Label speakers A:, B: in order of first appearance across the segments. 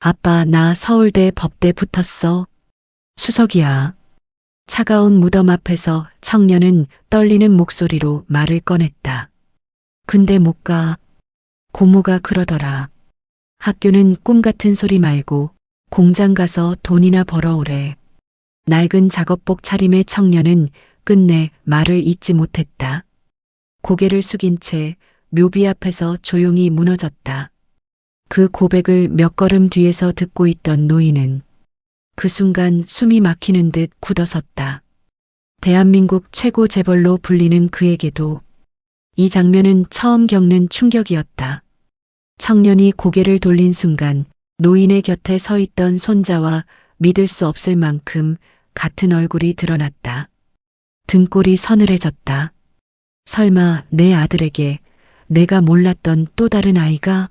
A: 아빠, 나 서울대 법대 붙었어. 수석이야. 차가운 무덤 앞에서 청년은 떨리는 목소리로 말을 꺼냈다. 근데 못 가. 고모가 그러더라. 학교는 꿈 같은 소리 말고 공장 가서 돈이나 벌어오래. 낡은 작업복 차림의 청년은 끝내 말을 잇지 못했다. 고개를 숙인 채 묘비 앞에서 조용히 무너졌다. 그 고백을 몇 걸음 뒤에서 듣고 있던 노인은 그 순간 숨이 막히는 듯 굳어섰다. 대한민국 최고 재벌로 불리는 그에게도 이 장면은 처음 겪는 충격이었다. 청년이 고개를 돌린 순간 노인의 곁에 서 있던 손자와 믿을 수 없을 만큼 같은 얼굴이 드러났다. 등골이 서늘해졌다. 설마 내 아들에게 내가 몰랐던 또 다른 아이가?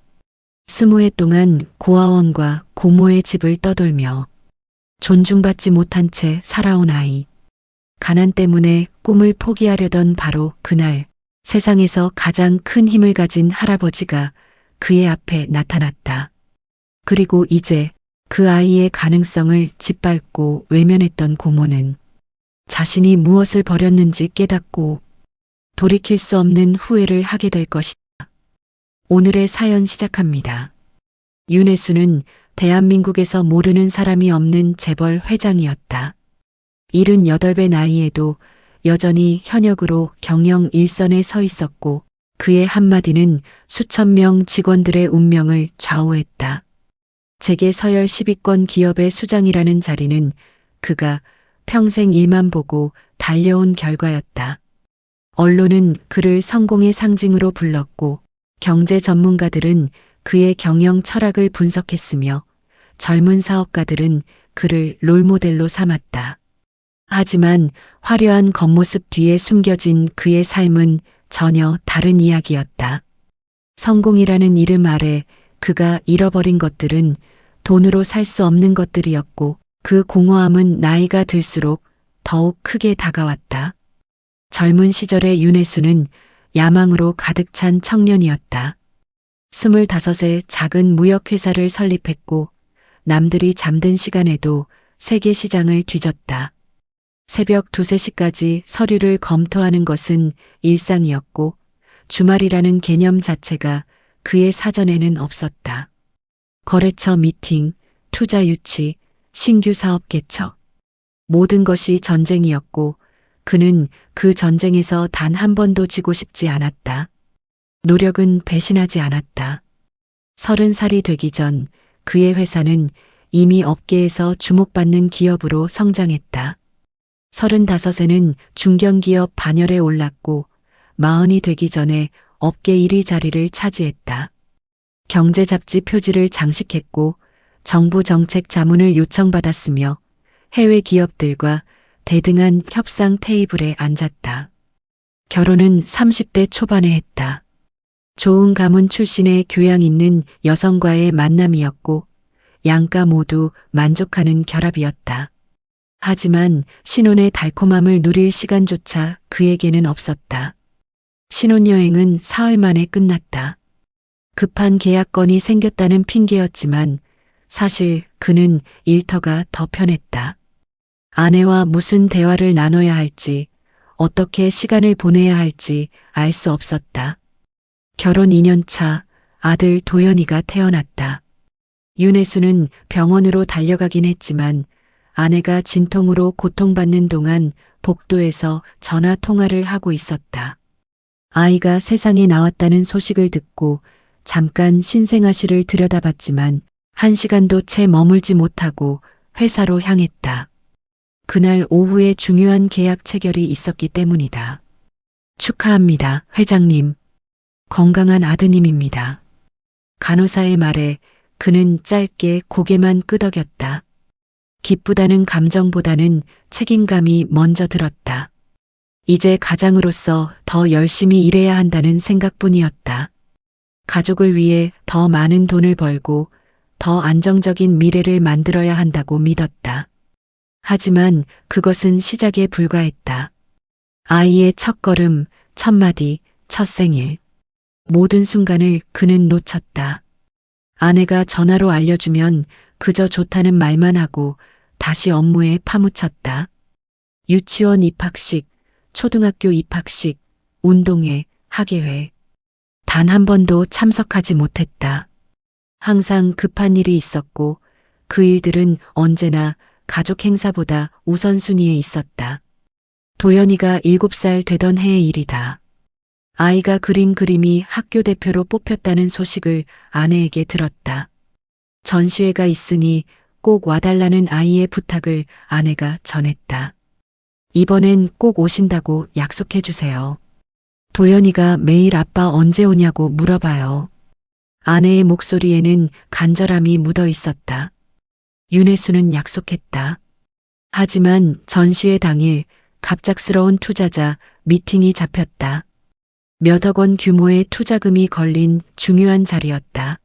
A: 20해 동안 고아원과 고모의 집을 떠돌며 존중받지 못한 채 살아온 아이. 가난 때문에 꿈을 포기하려던 바로 그날 세상에서 가장 큰 힘을 가진 할아버지가 그의 앞에 나타났다. 그리고 이제 그 아이의 가능성을 짓밟고 외면했던 고모는 자신이 무엇을 버렸는지 깨닫고 돌이킬 수 없는 후회를 하게 될 것이다. 오늘의 사연 시작합니다. 윤혜수는 대한민국에서 모르는 사람이 없는 재벌 회장이었다. 78배 나이에도 여전히 현역으로 경영 일선에 서 있었고 그의 한마디는 수천 명 직원들의 운명을 좌우했다. 재계 서열 10위권 기업의 수장이라는 자리는 그가 평생 일만 보고 달려온 결과였다. 언론은 그를 성공의 상징으로 불렀고 경제 전문가들은 그의 경영 철학을 분석했으며 젊은 사업가들은 그를 롤모델로 삼았다. 하지만 화려한 겉모습 뒤에 숨겨진 그의 삶은 전혀 다른 이야기였다. 성공이라는 이름 아래 그가 잃어버린 것들은 돈으로 살 수 없는 것들이었고 그 공허함은 나이가 들수록 더욱 크게 다가왔다. 젊은 시절의 윤혜수는 야망으로 가득 찬 청년이었다. 25에 작은 무역회사를 설립했고 남들이 잠든 시간에도 세계 시장을 뒤졌다. 새벽 2, 3시까지 서류를 검토하는 것은 일상이었고 주말이라는 개념 자체가 그의 사전에는 없었다. 거래처 미팅, 투자 유치, 신규 사업 개척. 모든 것이 전쟁이었고 그는 그 전쟁에서 단 한 번도 지고 싶지 않았다. 노력은 배신하지 않았다. 30살이 되기 전 그의 회사는 이미 업계에서 주목받는 기업으로 성장했다. 35에는 중견기업 반열에 올랐고 40이 되기 전에 업계 1위 자리를 차지했다. 경제 잡지 표지를 장식했고 정부 정책 자문을 요청받았으며 해외 기업들과 대등한 협상 테이블에 앉았다. 결혼은 30대 초반에 했다. 좋은 가문 출신의 교양 있는 여성과의 만남이었고 양가 모두 만족하는 결합이었다. 하지만 신혼의 달콤함을 누릴 시간조차 그에게는 없었다. 신혼여행은 사흘 만에 끝났다. 급한 계약건이 생겼다는 핑계였지만 사실 그는 일터가 더 편했다. 아내와 무슨 대화를 나눠야 할지, 어떻게 시간을 보내야 할지 알 수 없었다. 결혼 2년 차 아들 도연이가 태어났다. 윤혜수는 병원으로 달려가긴 했지만 아내가 진통으로 고통받는 동안 복도에서 전화 통화를 하고 있었다. 아이가 세상에 나왔다는 소식을 듣고 잠깐 신생아실을 들여다봤지만 1시간도 채 머물지 못하고 회사로 향했다. 그날 오후에 중요한 계약 체결이 있었기 때문이다. 축하합니다, 회장님. 건강한 아드님입니다. 간호사의 말에 그는 짧게 고개만 끄덕였다. 기쁘다는 감정보다는 책임감이 먼저 들었다. 이제 가장으로서 더 열심히 일해야 한다는 생각뿐이었다. 가족을 위해 더 많은 돈을 벌고 더 안정적인 미래를 만들어야 한다고 믿었다. 하지만 그것은 시작에 불과했다. 아이의 첫걸음, 첫마디, 첫 생일. 모든 순간을 그는 놓쳤다. 아내가 전화로 알려주면 그저 좋다는 말만 하고 다시 업무에 파묻혔다. 유치원 입학식, 초등학교 입학식, 운동회, 학예회. 단 한 번도 참석하지 못했다. 항상 급한 일이 있었고 그 일들은 언제나 가족 행사보다 우선순위에 있었다. 도연이가 7살 되던 해의 일이다. 아이가 그린 그림이 학교 대표로 뽑혔다는 소식을 아내에게 들었다. 전시회가 있으니 꼭 와달라는 아이의 부탁을 아내가 전했다. 이번엔 꼭 오신다고 약속해 주세요. 도연이가 매일 아빠 언제 오냐고 물어봐요. 아내의 목소리에는 간절함이 묻어 있었다. 윤혜수는 약속했다. 하지만 전시회 당일 갑작스러운 투자자 미팅이 잡혔다. 몇억 원 규모의 투자금이 걸린 중요한 자리였다.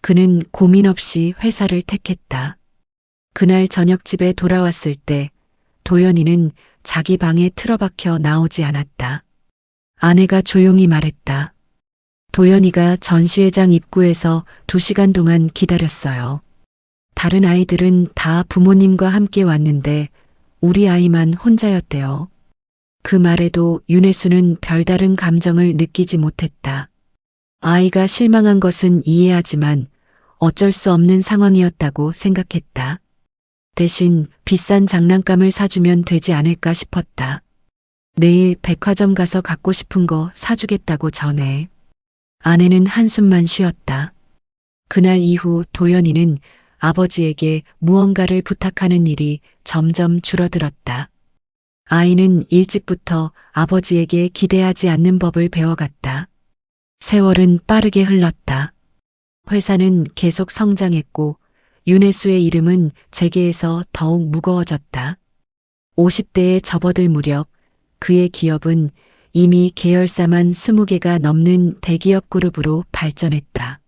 A: 그는 고민 없이 회사를 택했다. 그날 저녁 집에 돌아왔을 때 도연이는 자기 방에 틀어박혀 나오지 않았다. 아내가 조용히 말했다. 도연이가 전시회장 입구에서 2시간 동안 기다렸어요. 다른 아이들은 다 부모님과 함께 왔는데 우리 아이만 혼자였대요. 그 말에도 윤혜수는 별다른 감정을 느끼지 못했다. 아이가 실망한 것은 이해하지만 어쩔 수 없는 상황이었다고 생각했다. 대신 비싼 장난감을 사주면 되지 않을까 싶었다. 내일 백화점 가서 갖고 싶은 거 사주겠다고 전해. 아내는 한숨만 쉬었다. 그날 이후 도연이는 아버지에게 무언가를 부탁하는 일이 점점 줄어들었다. 아이는 일찍부터 아버지에게 기대하지 않는 법을 배워갔다. 세월은 빠르게 흘렀다. 회사는 계속 성장했고 윤혜수의 이름은 재계에서 더욱 무거워졌다. 50대에 접어들 무렵 그의 기업은 이미 계열사만 20개가 넘는 대기업 그룹으로 발전했다.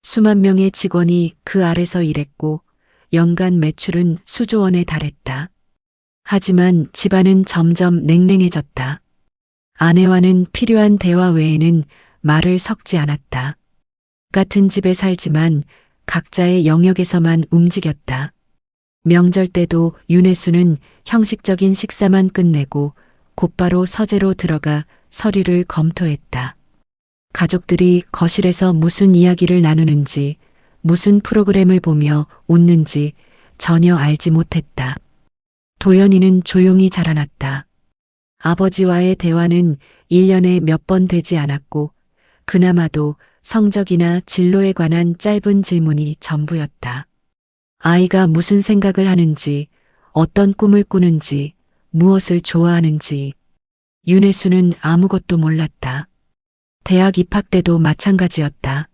A: 수만 명의 직원이 그 아래서 일했고 연간 매출은 수조 원에 달했다. 하지만 집안은 점점 냉랭해졌다. 아내와는 필요한 대화 외에는 말을 섞지 않았다. 같은 집에 살지만 각자의 영역에서만 움직였다. 명절 때도 윤혜수는 형식적인 식사만 끝내고 곧바로 서재로 들어가 서류를 검토했다. 가족들이 거실에서 무슨 이야기를 나누는지, 무슨 프로그램을 보며 웃는지 전혀 알지 못했다. 도연이는 조용히 자라났다. 아버지와의 대화는 1년에 몇 번 되지 않았고 그나마도 성적이나 진로에 관한 짧은 질문이 전부였다. 아이가 무슨 생각을 하는지, 어떤 꿈을 꾸는지, 무엇을 좋아하는지 윤혜수는 아무것도 몰랐다. 대학 입학 때도 마찬가지였다.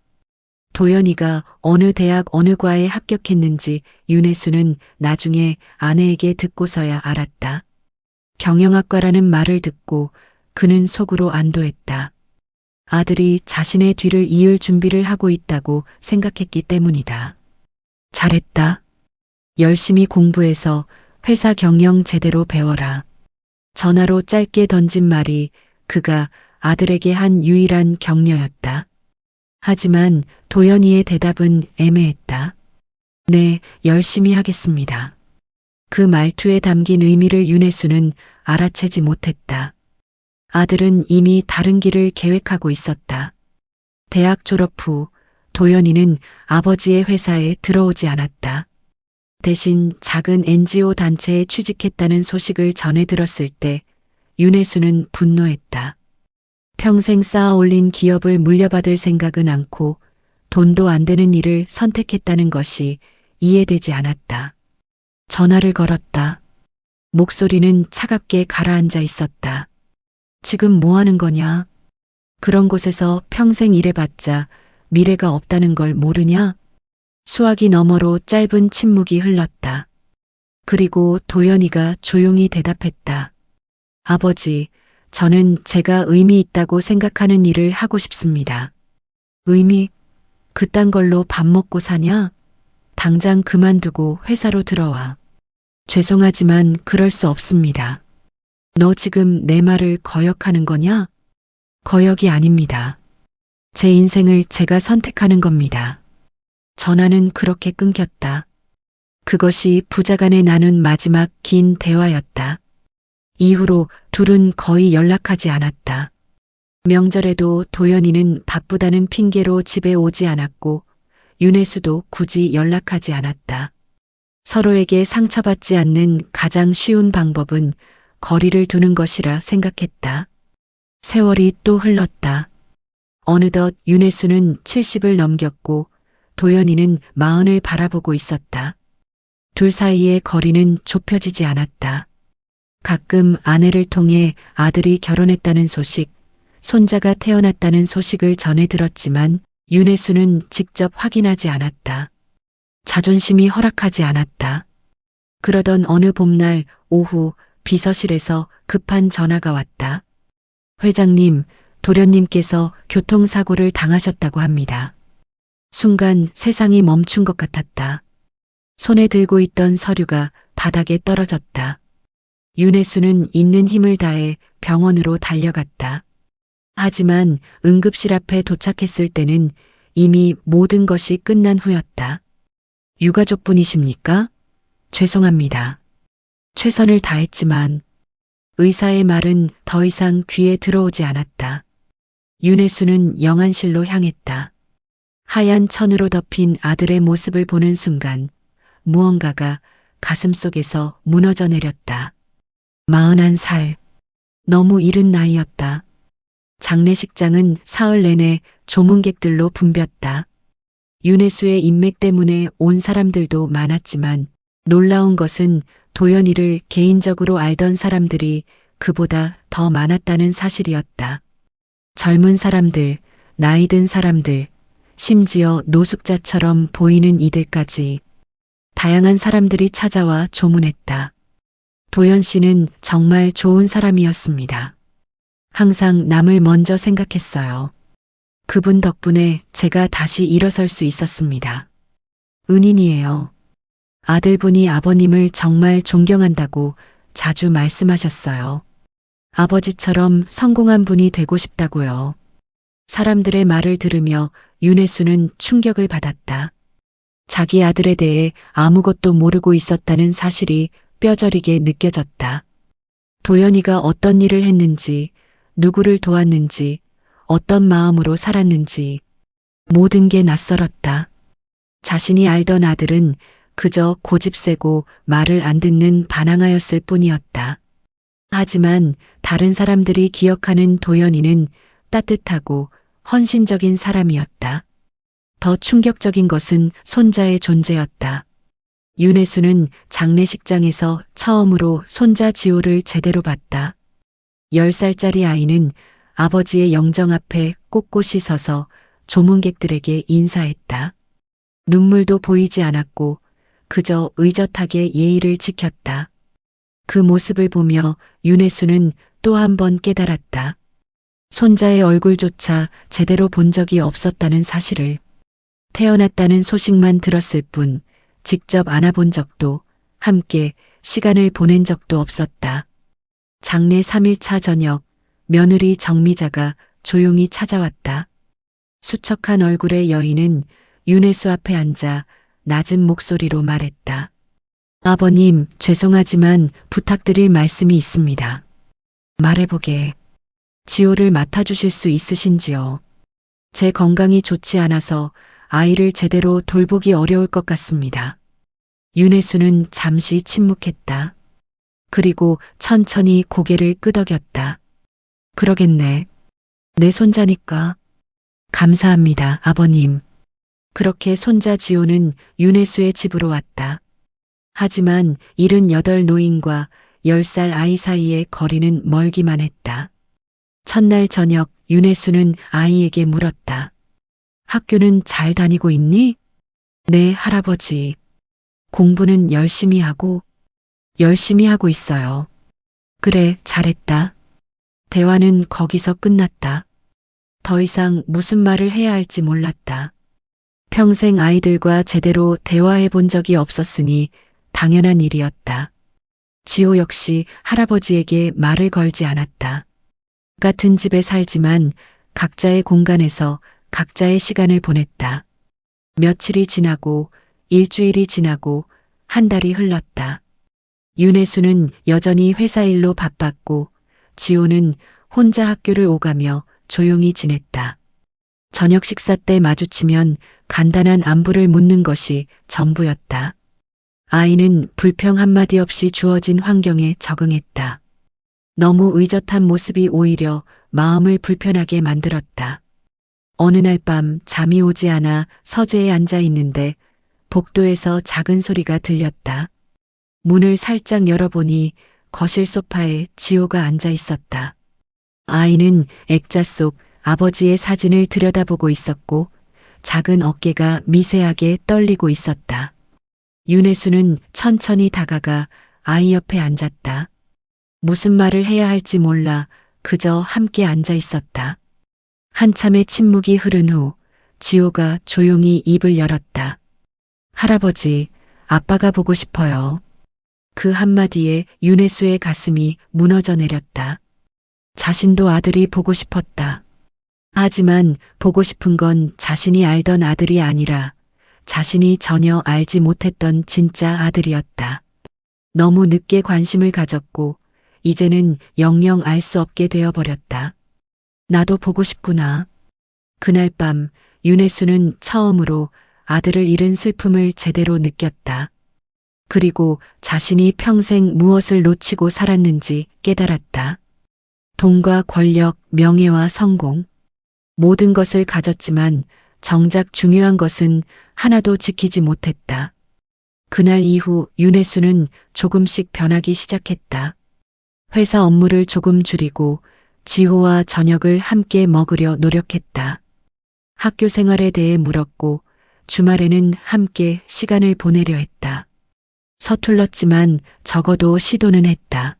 A: 도연이가 어느 대학 어느 과에 합격했는지 윤혜수는 나중에 아내에게 듣고서야 알았다. 경영학과라는 말을 듣고 그는 속으로 안도했다. 아들이 자신의 뒤를 이을 준비를 하고 있다고 생각했기 때문이다. 잘했다. 열심히 공부해서 회사 경영 제대로 배워라. 전화로 짧게 던진 말이 그가 아들에게 한 유일한 격려였다. 하지만 도연이의 대답은 애매했다. 네, 열심히 하겠습니다. 그 말투에 담긴 의미를 윤혜수는 알아채지 못했다. 아들은 이미 다른 길을 계획하고 있었다. 대학 졸업 후 도연이는 아버지의 회사에 들어오지 않았다. 대신 작은 NGO 단체에 취직했다는 소식을 전해 들었을 때 윤혜수는 분노했다. 평생 쌓아 올린 기업을 물려받을 생각은 않고 돈도 안 되는 일을 선택했다는 것이 이해되지 않았다. 전화를 걸었다. 목소리는 차갑게 가라앉아 있었다. 지금 뭐 하는 거냐? 그런 곳에서 평생 일해봤자 미래가 없다는 걸 모르냐? 수화기 너머로 짧은 침묵이 흘렀다. 그리고 도연이가 조용히 대답했다. 아버지, 저는 제가 의미 있다고 생각하는 일을 하고 싶습니다. 의미? 그딴 걸로 밥 먹고 사냐? 당장 그만두고 회사로 들어와. 죄송하지만 그럴 수 없습니다. 너 지금 내 말을 거역하는 거냐? 거역이 아닙니다. 제 인생을 제가 선택하는 겁니다. 전화는 그렇게 끊겼다. 그것이 부자간에 나눈 마지막 긴 대화였다. 이후로 둘은 거의 연락하지 않았다. 명절에도 도연이는 바쁘다는 핑계로 집에 오지 않았고 윤혜수도 굳이 연락하지 않았다. 서로에게 상처받지 않는 가장 쉬운 방법은 거리를 두는 것이라 생각했다. 세월이 또 흘렀다. 어느덧 윤혜수는 70을 넘겼고 도연이는 40을 바라보고 있었다. 둘 사이의 거리는 좁혀지지 않았다. 가끔 아내를 통해 아들이 결혼했다는 소식, 손자가 태어났다는 소식을 전해 들었지만 윤혜수는 직접 확인하지 않았다. 자존심이 허락하지 않았다. 그러던 어느 봄날 오후 비서실에서 급한 전화가 왔다. 회장님, 도련님께서 교통사고를 당하셨다고 합니다. 순간 세상이 멈춘 것 같았다. 손에 들고 있던 서류가 바닥에 떨어졌다. 윤혜수는 있는 힘을 다해 병원으로 달려갔다. 하지만 응급실 앞에 도착했을 때는 이미 모든 것이 끝난 후였다. 유가족분이십니까? 죄송합니다. 최선을 다했지만 의사의 말은 더 이상 귀에 들어오지 않았다. 윤혜수는 영안실로 향했다. 하얀 천으로 덮인 아들의 모습을 보는 순간 무언가가 가슴속에서 무너져 내렸다. 41살. 너무 이른 나이였다. 장례식장은 사흘 내내 조문객들로 붐볐다. 윤혜수의 인맥 때문에 온 사람들도 많았지만 놀라운 것은 도연이를 개인적으로 알던 사람들이 그보다 더 많았다는 사실이었다. 젊은 사람들, 나이 든 사람들, 심지어 노숙자처럼 보이는 이들까지 다양한 사람들이 찾아와 조문했다. 도연 씨는 정말 좋은 사람이었습니다. 항상 남을 먼저 생각했어요. 그분 덕분에 제가 다시 일어설 수 있었습니다. 은인이에요. 아들분이 아버님을 정말 존경한다고 자주 말씀하셨어요. 아버지처럼 성공한 분이 되고 싶다고요. 사람들의 말을 들으며 윤혜수는 충격을 받았다. 자기 아들에 대해 아무것도 모르고 있었다는 사실이 뼈저리게 느껴졌다. 도연이가 어떤 일을 했는지, 누구를 도왔는지, 어떤 마음으로 살았는지 모든 게 낯설었다. 자신이 알던 아들은 그저 고집세고 말을 안 듣는 반항아였을 뿐이었다. 하지만 다른 사람들이 기억하는 도연이는 따뜻하고 헌신적인 사람이었다. 더 충격적인 것은 손자의 존재였다. 윤혜수는 장례식장에서 처음으로 손자 지호를 제대로 봤다. 10살짜리 아이는 아버지의 영정 앞에 꼿꼿이 서서 조문객들에게 인사했다. 눈물도 보이지 않았고 그저 의젓하게 예의를 지켰다. 그 모습을 보며 윤혜수는 또 한 번 깨달았다. 손자의 얼굴조차 제대로 본 적이 없었다는 사실을. 태어났다는 소식만 들었을 뿐 직접 안아본 적도 함께 시간을 보낸 적도 없었다. 장례 3일차 저녁 며느리 정미자가 조용히 찾아왔다. 수척한 얼굴의 여인은 윤혜수 앞에 앉아 낮은 목소리로 말했다. 아버님, 죄송하지만 부탁드릴 말씀이 있습니다. 말해보게. 지호를 맡아주실 수 있으신지요? 제 건강이 좋지 않아서 아이를 제대로 돌보기 어려울 것 같습니다. 윤혜수는 잠시 침묵했다. 그리고 천천히 고개를 끄덕였다. 그러겠네. 내 손자니까. 감사합니다, 아버님. 그렇게 손자 지호는 윤혜수의 집으로 왔다. 하지만 78 노인과 10살 아이 사이의 거리는 멀기만 했다. 첫날 저녁 윤혜수는 아이에게 물었다. 학교는 잘 다니고 있니? 네, 할아버지. 공부는 열심히 하고 있어요. 그래, 잘했다. 대화는 거기서 끝났다. 더 이상 무슨 말을 해야 할지 몰랐다. 평생 아이들과 제대로 대화해 본 적이 없었으니 당연한 일이었다. 지호 역시 할아버지에게 말을 걸지 않았다. 같은 집에 살지만 각자의 공간에서 각자의 시간을 보냈다. 며칠이 지나고 일주일이 지나고 한 달이 흘렀다. 윤혜수는 여전히 회사 일로 바빴고 지호는 혼자 학교를 오가며 조용히 지냈다. 저녁 식사 때 마주치면 간단한 안부를 묻는 것이 전부였다. 아이는 불평 한마디 없이 주어진 환경에 적응했다. 너무 의젓한 모습이 오히려 마음을 불편하게 만들었다. 어느 날 밤 잠이 오지 않아 서재에 앉아 있는데 복도에서 작은 소리가 들렸다. 문을 살짝 열어보니 거실 소파에 지호가 앉아 있었다. 아이는 액자 속 아버지의 사진을 들여다보고 있었고 작은 어깨가 미세하게 떨리고 있었다. 윤혜수는 천천히 다가가 아이 옆에 앉았다. 무슨 말을 해야 할지 몰라 그저 함께 앉아 있었다. 한참의 침묵이 흐른 후 지호가 조용히 입을 열었다. 할아버지, 아빠가 보고 싶어요. 그 한마디에 윤혜수의 가슴이 무너져 내렸다. 자신도 아들이 보고 싶었다. 하지만 보고 싶은 건 자신이 알던 아들이 아니라 자신이 전혀 알지 못했던 진짜 아들이었다. 너무 늦게 관심을 가졌고 이제는 영영 알 수 없게 되어버렸다. 나도 보고 싶구나. 그날 밤 윤혜수는 처음으로 아들을 잃은 슬픔을 제대로 느꼈다. 그리고 자신이 평생 무엇을 놓치고 살았는지 깨달았다. 돈과 권력, 명예와 성공. 모든 것을 가졌지만 정작 중요한 것은 하나도 지키지 못했다. 그날 이후 윤혜수는 조금씩 변하기 시작했다. 회사 업무를 조금 줄이고 지호와 저녁을 함께 먹으려 노력했다. 학교 생활에 대해 물었고 주말에는 함께 시간을 보내려 했다. 서툴렀지만 적어도 시도는 했다.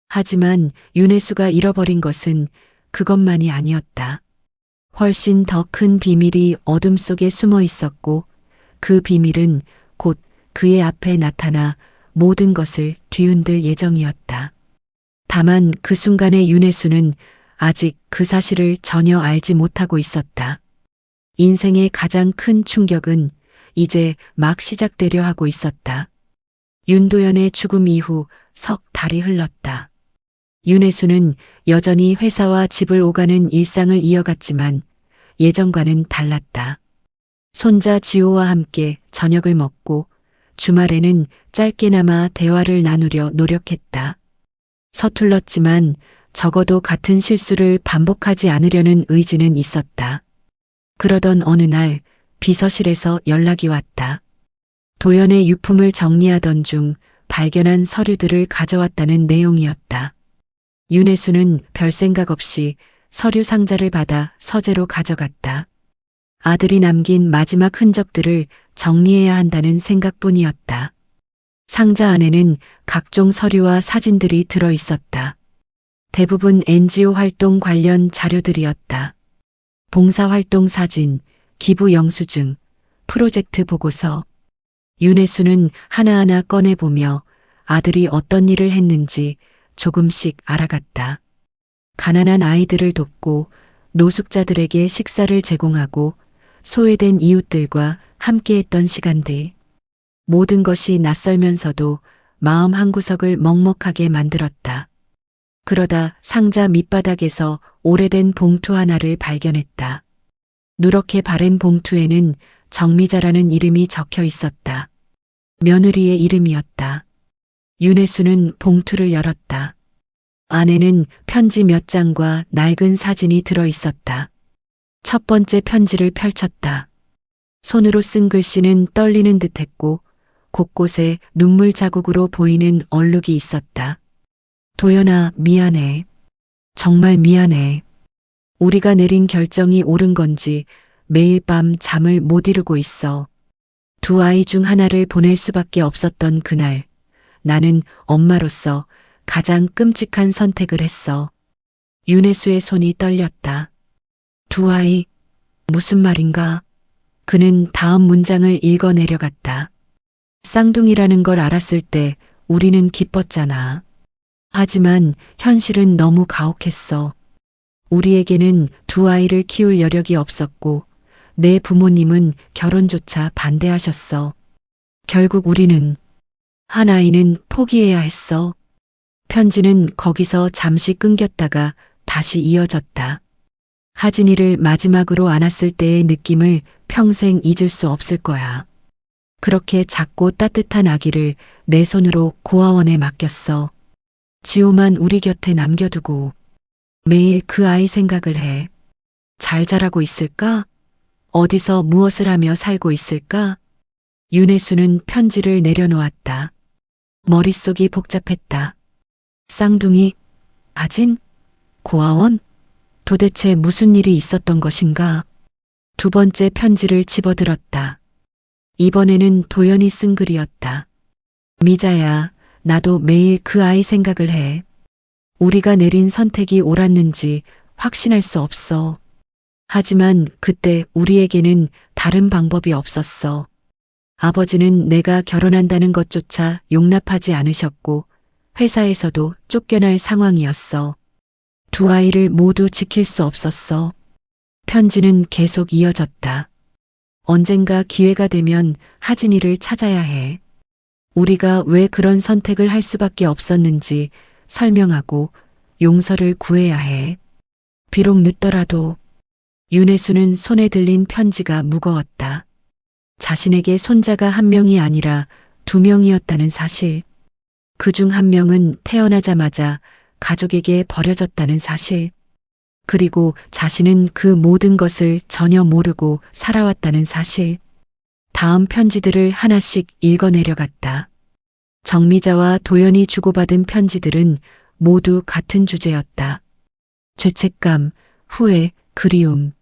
A: 하지만 윤혜수가 잃어버린 것은 그것만이 아니었다. 훨씬 더 큰 비밀이 어둠 속에 숨어 있었고 그 비밀은 곧 그의 앞에 나타나 모든 것을 뒤흔들 예정이었다. 다만 그 순간의 윤혜수는 아직 그 사실을 전혀 알지 못하고 있었다. 인생의 가장 큰 충격은 이제 막 시작되려 하고 있었다. 윤도현의 죽음 이후 석 달이 흘렀다. 윤혜수는 여전히 회사와 집을 오가는 일상을 이어갔지만 예전과는 달랐다. 손자 지호와 함께 저녁을 먹고 주말에는 짧게나마 대화를 나누려 노력했다. 서툴렀지만 적어도 같은 실수를 반복하지 않으려는 의지는 있었다. 그러던 어느 날 비서실에서 연락이 왔다. 도연의 유품을 정리하던 중 발견한 서류들을 가져왔다는 내용이었다. 윤혜수는 별 생각 없이 서류 상자를 받아 서재로 가져갔다. 아들이 남긴 마지막 흔적들을 정리해야 한다는 생각뿐이었다. 상자 안에는 각종 서류와 사진들이 들어 있었다. 대부분 NGO 활동 관련 자료들이었다. 봉사활동 사진, 기부 영수증, 프로젝트 보고서. 윤혜수는 하나하나 꺼내보며 아들이 어떤 일을 했는지 조금씩 알아갔다. 가난한 아이들을 돕고 노숙자들에게 식사를 제공하고 소외된 이웃들과 함께했던 시간들. 모든 것이 낯설면서도 마음 한구석을 먹먹하게 만들었다. 그러다 상자 밑바닥에서 오래된 봉투 하나를 발견했다. 누렇게 바른 봉투에는 정미자라는 이름이 적혀 있었다. 며느리의 이름이었다. 윤혜수는 봉투를 열었다. 안에는 편지 몇 장과 낡은 사진이 들어 있었다. 첫 번째 편지를 펼쳤다. 손으로 쓴 글씨는 떨리는 듯했고 곳곳에 눈물 자국으로 보이는 얼룩이 있었다. 도연아, 미안해. 정말 미안해. 우리가 내린 결정이 옳은 건지 매일 밤 잠을 못 이루고 있어. 두 아이 중 하나를 보낼 수밖에 없었던 그날, 나는 엄마로서 가장 끔찍한 선택을 했어. 윤혜수의 손이 떨렸다. 두 아이, 무슨 말인가? 그는 다음 문장을 읽어 내려갔다. 쌍둥이라는 걸 알았을 때 우리는 기뻤잖아. 하지만 현실은 너무 가혹했어. 우리에게는 두 아이를 키울 여력이 없었고 내 부모님은 결혼조차 반대하셨어. 결국 우리는 한 아이는 포기해야 했어. 편지는 거기서 잠시 끊겼다가 다시 이어졌다. 하진이를 마지막으로 안았을 때의 느낌을 평생 잊을 수 없을 거야. 그렇게 작고 따뜻한 아기를 내 손으로 고아원에 맡겼어. 지호만 우리 곁에 남겨두고 매일 그 아이 생각을 해. 잘 자라고 있을까? 어디서 무엇을 하며 살고 있을까? 윤혜수는 편지를 내려놓았다. 머릿속이 복잡했다. 쌍둥이, 하진, 고아원? 도대체 무슨 일이 있었던 것인가? 두 번째 편지를 집어들었다. 이번에는 도연이 쓴 글이었다. 미자야, 나도 매일 그 아이 생각을 해. 우리가 내린 선택이 옳았는지 확신할 수 없어. 하지만 그때 우리에게는 다른 방법이 없었어. 아버지는 내가 결혼한다는 것조차 용납하지 않으셨고 회사에서도 쫓겨날 상황이었어. 두 아이를 모두 지킬 수 없었어. 편지는 계속 이어졌다. 언젠가 기회가 되면 하진이를 찾아야 해. 우리가 왜 그런 선택을 할 수밖에 없었는지 설명하고 용서를 구해야 해. 비록 늦더라도. 윤혜수는 손에 들린 편지가 무거웠다. 자신에게 손자가 한 명이 아니라 두 명이었다는 사실. 그중 한 명은 태어나자마자 가족에게 버려졌다는 사실. 그리고 자신은 그 모든 것을 전혀 모르고 살아왔다는 사실. 다음 편지들을 하나씩 읽어내려갔다. 정미자와 도연이 주고받은 편지들은 모두 같은 주제였다. 죄책감, 후회, 그리움.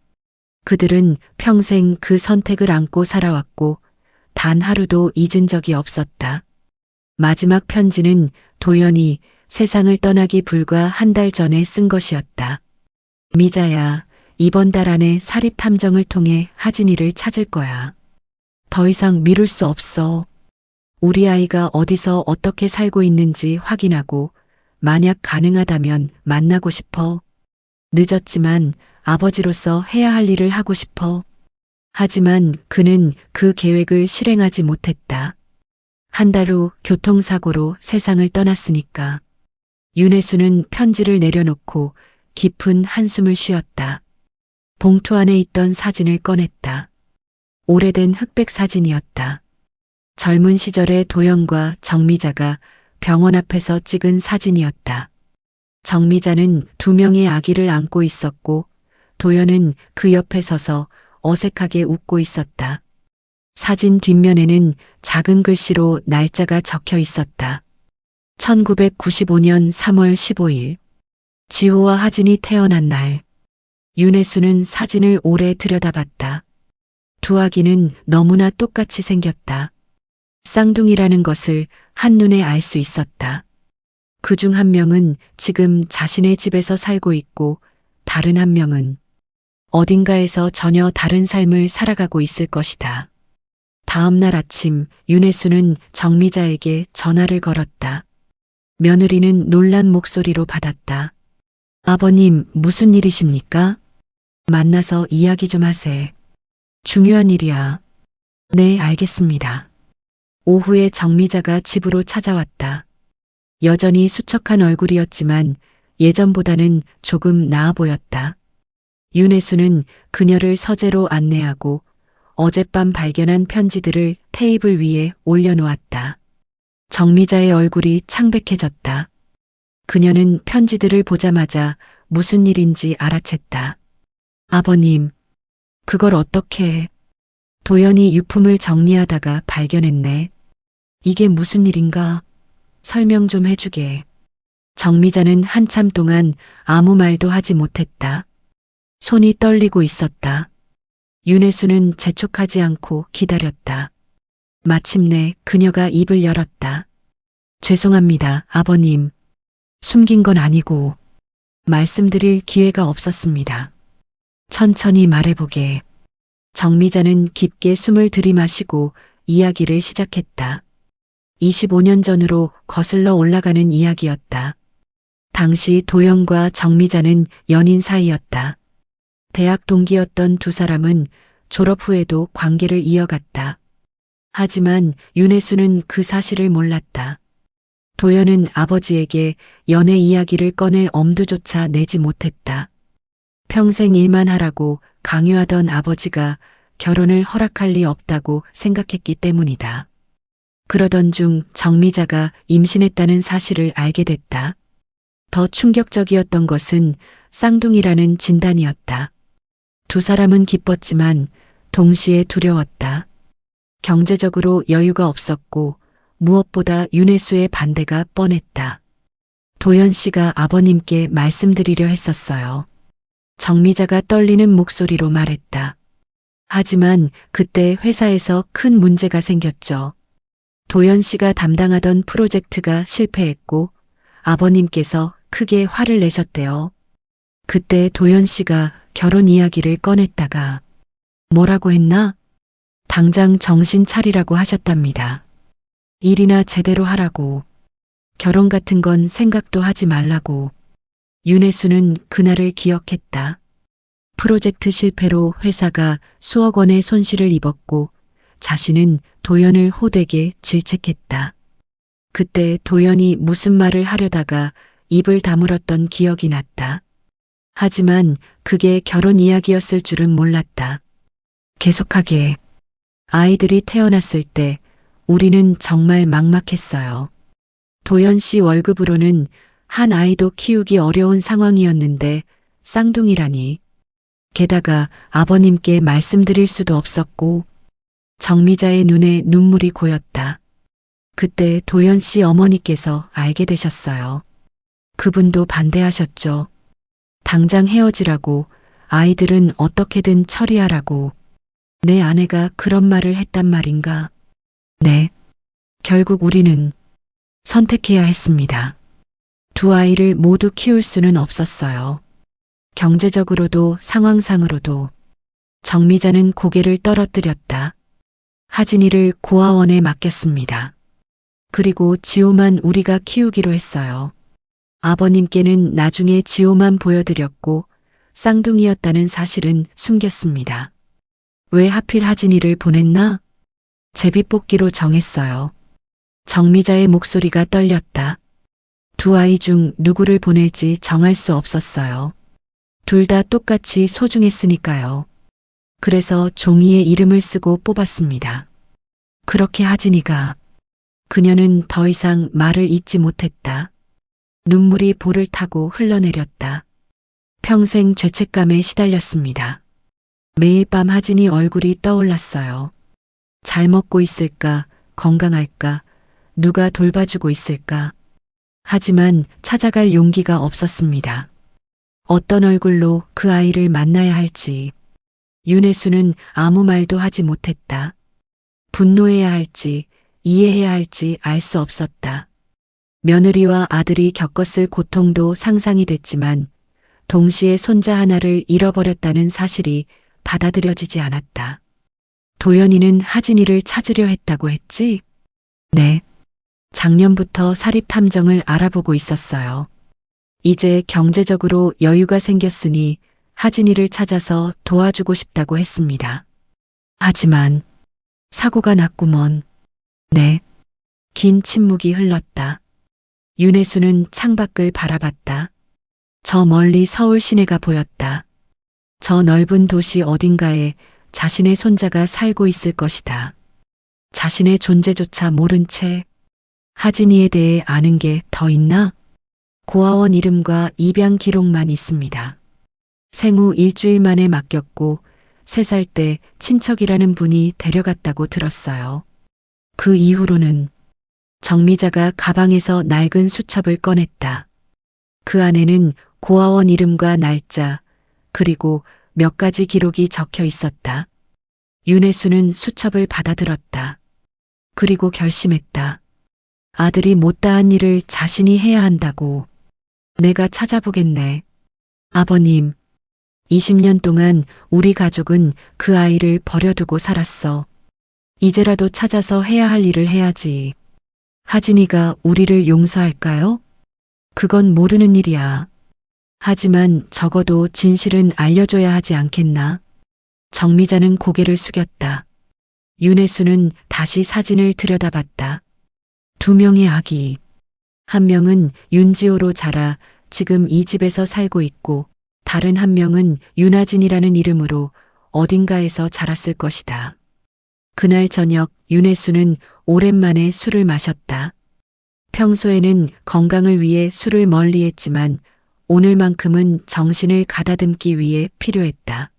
A: 그들은 평생 그 선택을 안고 살아왔고 단 하루도 잊은 적이 없었다. 마지막 편지는 도연이 세상을 떠나기 불과 한 달 전에 쓴 것이었다. 미자야, 이번 달 안에 사립 탐정을 통해 하진이를 찾을 거야. 더 이상 미룰 수 없어. 우리 아이가 어디서 어떻게 살고 있는지 확인하고 만약 가능하다면 만나고 싶어. 늦었지만 아버지로서 해야 할 일을 하고 싶어. 하지만 그는 그 계획을 실행하지 못했다. 한 달 후 교통사고로 세상을 떠났으니까. 윤혜수는 편지를 내려놓고 깊은 한숨을 쉬었다. 봉투 안에 있던 사진을 꺼냈다. 오래된 흑백 사진이었다. 젊은 시절의 도연과 정미자가 병원 앞에서 찍은 사진이었다. 정미자는 두 명의 아기를 안고 있었고 도연은 그 옆에 서서 어색하게 웃고 있었다. 사진 뒷면에는 작은 글씨로 날짜가 적혀 있었다. 1995년 3월 15일. 지호와 하진이 태어난 날. 윤혜수는 사진을 오래 들여다봤다. 두 아기는 너무나 똑같이 생겼다. 쌍둥이라는 것을 한눈에 알 수 있었다. 그중 한 명은 지금 자신의 집에서 살고 있고 다른 한 명은 어딘가에서 전혀 다른 삶을 살아가고 있을 것이다. 다음 날 아침 윤혜수는 정미자에게 전화를 걸었다. 며느리는 놀란 목소리로 받았다. 아버님, 무슨 일이십니까? 만나서 이야기 좀 하세. 중요한 일이야. 네, 알겠습니다. 오후에 정미자가 집으로 찾아왔다. 여전히 수척한 얼굴이었지만 예전보다는 조금 나아 보였다. 윤혜수는 그녀를 서재로 안내하고 어젯밤 발견한 편지들을 테이블 위에 올려놓았다. 정미자의 얼굴이 창백해졌다. 그녀는 편지들을 보자마자 무슨 일인지 알아챘다. 아버님, 그걸 어떻게... 도연이 유품을 정리하다가 발견했네. 이게 무슨 일인가? 설명 좀 해주게. 정미자는 한참 동안 아무 말도 하지 못했다. 손이 떨리고 있었다. 윤혜수는 재촉하지 않고 기다렸다. 마침내 그녀가 입을 열었다. 죄송합니다, 아버님. 숨긴 건 아니고 말씀드릴 기회가 없었습니다. 천천히 말해보게. 정미자는 깊게 숨을 들이마시고 이야기를 시작했다. 25년 전으로 거슬러 올라가는 이야기였다. 당시 도연과 정미자는 연인 사이였다. 대학 동기였던 두 사람은 졸업 후에도 관계를 이어갔다. 하지만 윤혜수는 그 사실을 몰랐다. 도연은 아버지에게 연애 이야기를 꺼낼 엄두조차 내지 못했다. 평생 일만 하라고 강요하던 아버지가 결혼을 허락할 리 없다고 생각했기 때문이다. 그러던 중 정미자가 임신했다는 사실을 알게 됐다. 더 충격적이었던 것은 쌍둥이라는 진단이었다. 두 사람은 기뻤지만 동시에 두려웠다. 경제적으로 여유가 없었고 무엇보다 윤혜수의 반대가 뻔했다. 도연 씨가 아버님께 말씀드리려 했었어요. 정미자가 떨리는 목소리로 말했다. 하지만 그때 회사에서 큰 문제가 생겼죠. 도연 씨가 담당하던 프로젝트가 실패했고 아버님께서 크게 화를 내셨대요. 그때 도연 씨가 결혼 이야기를 꺼냈다가 뭐라고 했나? 당장 정신 차리라고 하셨답니다. 일이나 제대로 하라고. 결혼 같은 건 생각도 하지 말라고. 윤혜수는 그날을 기억했다. 프로젝트 실패로 회사가 수억 원의 손실을 입었고 자신은 도연을 호되게 질책했다. 그때 도연이 무슨 말을 하려다가 입을 다물었던 기억이 났다. 하지만 그게 결혼 이야기였을 줄은 몰랐다. 계속하게. 아이들이 태어났을 때 우리는 정말 막막했어요. 도연 씨 월급으로는 한 아이도 키우기 어려운 상황이었는데 쌍둥이라니. 게다가 아버님께 말씀드릴 수도 없었고 정미자의 눈에 눈물이 고였다. 그때 도연 씨 어머니께서 알게 되셨어요. 그분도 반대하셨죠. 당장 헤어지라고, 아이들은 어떻게든 처리하라고. 내 아내가 그런 말을 했단 말인가? 네. 결국 우리는 선택해야 했습니다. 두 아이를 모두 키울 수는 없었어요. 경제적으로도 상황상으로도. 정미자는 고개를 떨어뜨렸다. 하진이를 고아원에 맡겼습니다. 그리고 지호만 우리가 키우기로 했어요. 아버님께는 나중에 지호만 보여드렸고 쌍둥이였다는 사실은 숨겼습니다. 왜 하필 하진이를 보냈나? 제비뽑기로 정했어요. 정미자의 목소리가 떨렸다. 두 아이 중 누구를 보낼지 정할 수 없었어요. 둘 다 똑같이 소중했으니까요. 그래서 종이에 이름을 쓰고 뽑았습니다. 그렇게 하진이가. 그녀는 더 이상 말을 잇지 못했다. 눈물이 볼을 타고 흘러내렸다. 평생 죄책감에 시달렸습니다. 매일 밤 하진이 얼굴이 떠올랐어요. 잘 먹고 있을까, 건강할까, 누가 돌봐주고 있을까. 하지만 찾아갈 용기가 없었습니다. 어떤 얼굴로 그 아이를 만나야 할지. 윤혜수는 아무 말도 하지 못했다. 분노해야 할지, 이해해야 할지 알 수 없었다. 며느리와 아들이 겪었을 고통도 상상이 됐지만 동시에 손자 하나를 잃어버렸다는 사실이 받아들여지지 않았다. 도연이는 하진이를 찾으려 했다고 했지? 네. 작년부터 사립탐정을 알아보고 있었어요. 이제 경제적으로 여유가 생겼으니 하진이를 찾아서 도와주고 싶다고 했습니다. 하지만 사고가 났구먼. 네. 긴 침묵이 흘렀다. 윤혜수는 창밖을 바라봤다. 저 멀리 서울 시내가 보였다. 저 넓은 도시 어딘가에 자신의 손자가 살고 있을 것이다. 자신의 존재조차 모른 채 하진이에 대해 아는 게 더 있나? 고아원 이름과 입양 기록만 있습니다. 생후 일주일 만에 맡겼고 3살 때 친척이라는 분이 데려갔다고 들었어요. 그 이후로는 정미자가 가방에서 낡은 수첩을 꺼냈다. 그 안에는 고아원 이름과 날짜, 그리고 몇 가지 기록이 적혀 있었다. 윤혜수는 수첩을 받아들었다. 그리고 결심했다. 아들이 못다한 일을 자신이 해야 한다고. 내가 찾아보겠네. 아버님, 20년 동안 우리 가족은 그 아이를 버려두고 살았어. 이제라도 찾아서 해야 할 일을 해야지. 하진이가 우리를 용서할까요? 그건 모르는 일이야. 하지만 적어도 진실은 알려줘야 하지 않겠나? 정미자는 고개를 숙였다. 윤혜수는 다시 사진을 들여다봤다. 두 명의 아기. 한 명은 윤지호로 자라 지금 이 집에서 살고 있고 다른 한 명은 윤아진이라는 이름으로 어딘가에서 자랐을 것이다. 그날 저녁 윤혜수는 오랜만에 술을 마셨다. 평소에는 건강을 위해 술을 멀리했지만 오늘만큼은 정신을 가다듬기 위해 필요했다.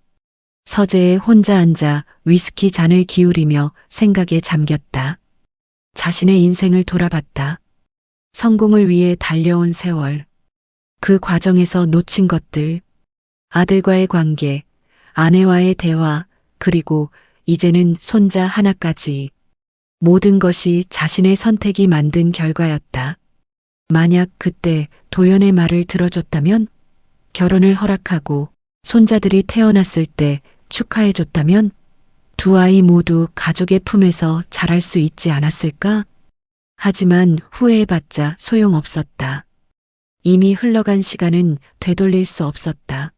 A: 서재에 혼자 앉아 위스키 잔을 기울이며 생각에 잠겼다. 자신의 인생을 돌아봤다. 성공을 위해 달려온 세월. 그 과정에서 놓친 것들. 아들과의 관계, 아내와의 대화, 그리고 이제는 손자 하나까지. 모든 것이 자신의 선택이 만든 결과였다. 만약 그때 도연의 말을 들어줬다면, 결혼을 허락하고 손자들이 태어났을 때 축하해줬다면, 두 아이 모두 가족의 품에서 자랄 수 있지 않았을까? 하지만 후회해봤자 소용없었다. 이미 흘러간 시간은 되돌릴 수 없었다.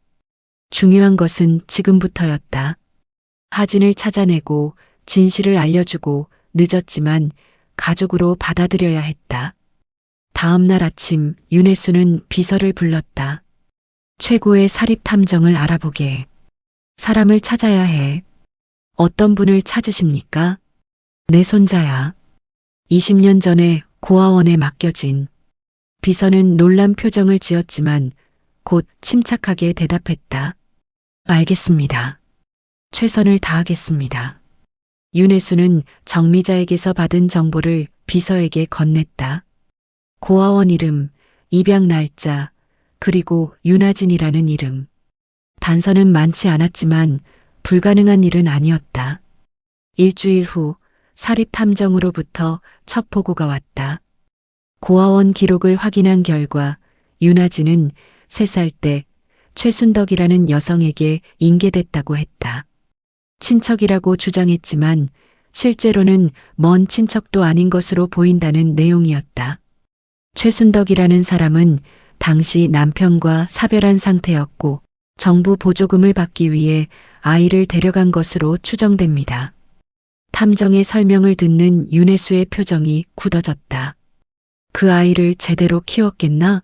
A: 중요한 것은 지금부터였다. 하진을 찾아내고 진실을 알려주고 늦었지만 가족으로 받아들여야 했다. 다음 날 아침 윤혜수는 비서를 불렀다. 최고의 사립 탐정을 알아보게. 사람을 찾아야 해. 어떤 분을 찾으십니까? 내 손자야. 20년 전에 고아원에 맡겨진. 비서는 놀란 표정을 지었지만 곧 침착하게 대답했다. 알겠습니다. 최선을 다하겠습니다. 윤혜수는 정미자에게서 받은 정보를 비서에게 건넸다. 고아원 이름, 입양 날짜, 그리고 윤아진이라는 이름. 단서는 많지 않았지만 불가능한 일은 아니었다. 일주일 후 사립탐정으로부터 첫 보고가 왔다. 고아원 기록을 확인한 결과 윤아진은 3살 때 최순덕이라는 여성에게 인계됐다고 했다. 친척이라고 주장했지만 실제로는 먼 친척도 아닌 것으로 보인다는 내용이었다. 최순덕이라는 사람은 당시 남편과 사별한 상태였고 정부 보조금을 받기 위해 아이를 데려간 것으로 추정됩니다. 탐정의 설명을 듣는 윤혜수의 표정이 굳어졌다. 그 아이를 제대로 키웠겠나?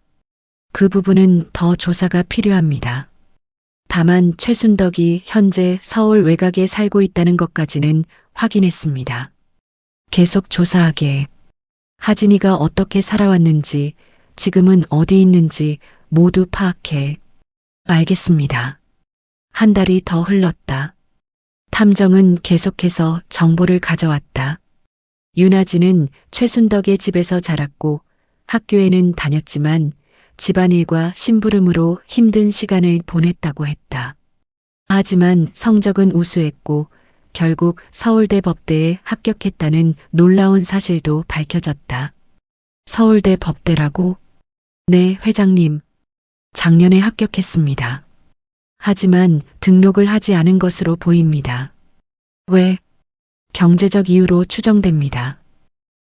A: 그 부분은 더 조사가 필요합니다. 다만 최순덕이 현재 서울 외곽에 살고 있다는 것까지는 확인했습니다. 계속 조사하게. 하진이가 어떻게 살아왔는지, 지금은 어디 있는지 모두 파악해. 알겠습니다. 한 달이 더 흘렀다. 탐정은 계속해서 정보를 가져왔다. 윤아진은 최순덕의 집에서 자랐고 학교에는 다녔지만 집안일과 심부름으로 힘든 시간을 보냈다고 했다. 하지만 성적은 우수했고 결국 서울대 법대에 합격했다는 놀라운 사실도 밝혀졌다. 서울대 법대라고? 네, 회장님. 작년에 합격했습니다. 하지만 등록을 하지 않은 것으로 보입니다. 왜? 경제적 이유로 추정됩니다.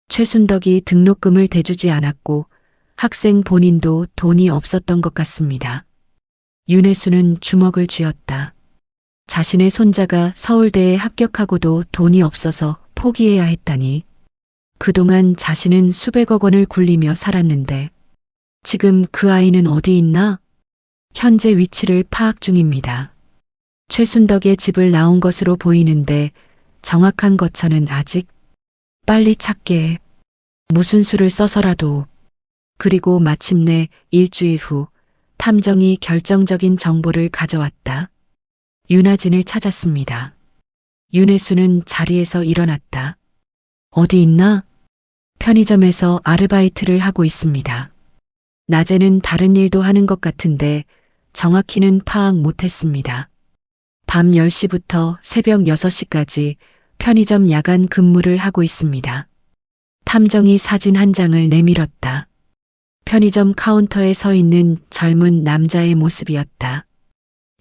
A: 최순덕이 등록금을 대주지 않았고 학생 본인도 돈이 없었던 것 같습니다. 윤혜수는 주먹을 쥐었다. 자신의 손자가 서울대에 합격하고도 돈이 없어서 포기해야 했다니. 그동안 자신은 수백억 원을 굴리며 살았는데 지금 그 아이는 어디 있나? 현재 위치를 파악 중입니다. 최순덕의 집을 나온 것으로 보이는데 정확한 거처는 아직. 빨리 찾게. 무슨 수를 써서라도. 그리고 마침내 일주일 후 탐정이 결정적인 정보를 가져왔다. 윤아진을 찾았습니다. 윤혜수는 자리에서 일어났다. 어디 있나? 편의점에서 아르바이트를 하고 있습니다. 낮에는 다른 일도 하는 것 같은데 정확히는 파악 못했습니다. 밤 10시부터 새벽 6시까지 편의점 야간 근무를 하고 있습니다. 탐정이 사진 한 장을 내밀었다. 편의점 카운터에 서 있는 젊은 남자의 모습이었다.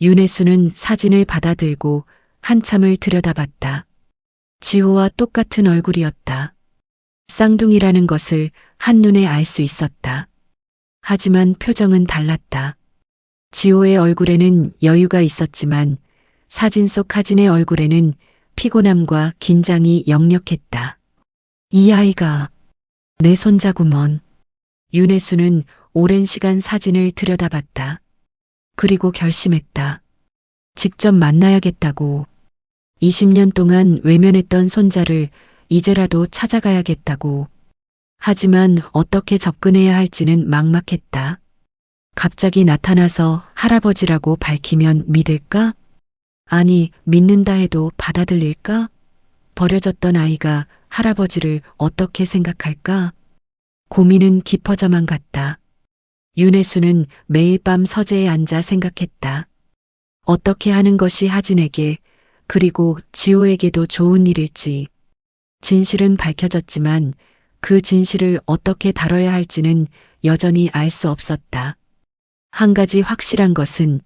A: 윤혜수는 사진을 받아들고 한참을 들여다봤다. 지호와 똑같은 얼굴이었다. 쌍둥이라는 것을 한눈에 알 수 있었다. 하지만 표정은 달랐다. 지호의 얼굴에는 여유가 있었지만 사진 속 하진의 얼굴에는 피곤함과 긴장이 역력했다. 이 아이가 내 손자구먼. 윤혜수는 오랜 시간 사진을 들여다봤다. 그리고 결심했다. 직접 만나야겠다고. 20년 동안 외면했던 손자를 이제라도 찾아가야겠다고. 하지만 어떻게 접근해야 할지는 막막했다. 갑자기 나타나서 할아버지라고 밝히면 믿을까? 아니, 믿는다 해도 받아들일까? 버려졌던 아이가 할아버지를 어떻게 생각할까? 고민은 깊어져만 갔다. 윤혜수는 매일 밤 서재에 앉아 생각했다. 어떻게 하는 것이 하진에게 그리고 지호에게도 좋은 일일지. 진실은 밝혀졌지만 그 진실을 어떻게 다뤄야 할지는 여전히 알 수 없었다. 한 가지 확실한 것은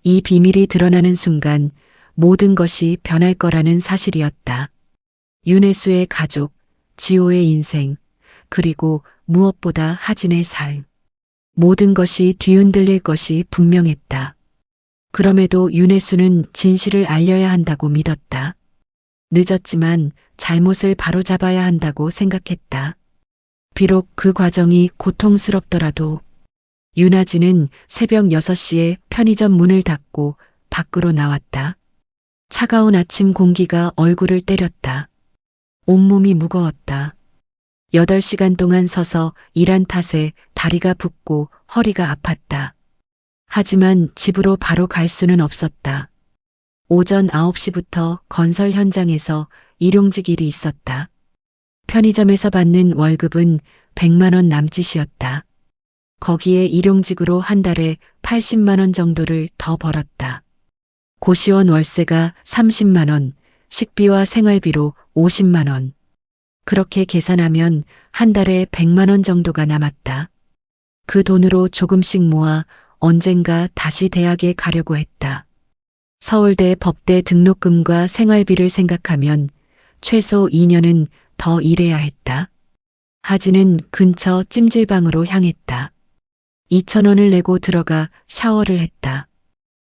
A: 이 비밀이 드러나는 순간 모든 것이 변할 거라는 사실이었다. 윤혜수의 가족, 지호의 인생, 그리고 무엇보다 하진의 삶. 모든 것이 뒤흔들릴 것이 분명했다. 그럼에도 윤혜수는 진실을 알려야 한다고 믿었다. 늦었지만 잘못을 바로잡아야 한다고 생각했다. 비록 그 과정이 고통스럽더라도. 윤아진은 새벽 6시에 편의점 문을 닫고 밖으로 나왔다. 차가운 아침 공기가 얼굴을 때렸다. 온몸이 무거웠다. 8시간 동안 서서 일한 탓에 다리가 붓고 허리가 아팠다. 하지만 집으로 바로 갈 수는 없었다. 오전 9시부터 건설 현장에서 일용직 일이 있었다. 편의점에서 받는 월급은 100만 원 남짓이었다. 거기에 일용직으로 한 달에 80만 원 정도를 더 벌었다. 고시원 월세가 30만 원, 식비와 생활비로 50만 원. 그렇게 계산하면 한 달에 100만 원 정도가 남았다. 그 돈으로 조금씩 모아 언젠가 다시 대학에 가려고 했다. 서울대 법대 등록금과 생활비를 생각하면 최소 2년은 더 일해야 했다. 하진은 근처 찜질방으로 향했다. 2,000원을 내고 들어가 샤워를 했다.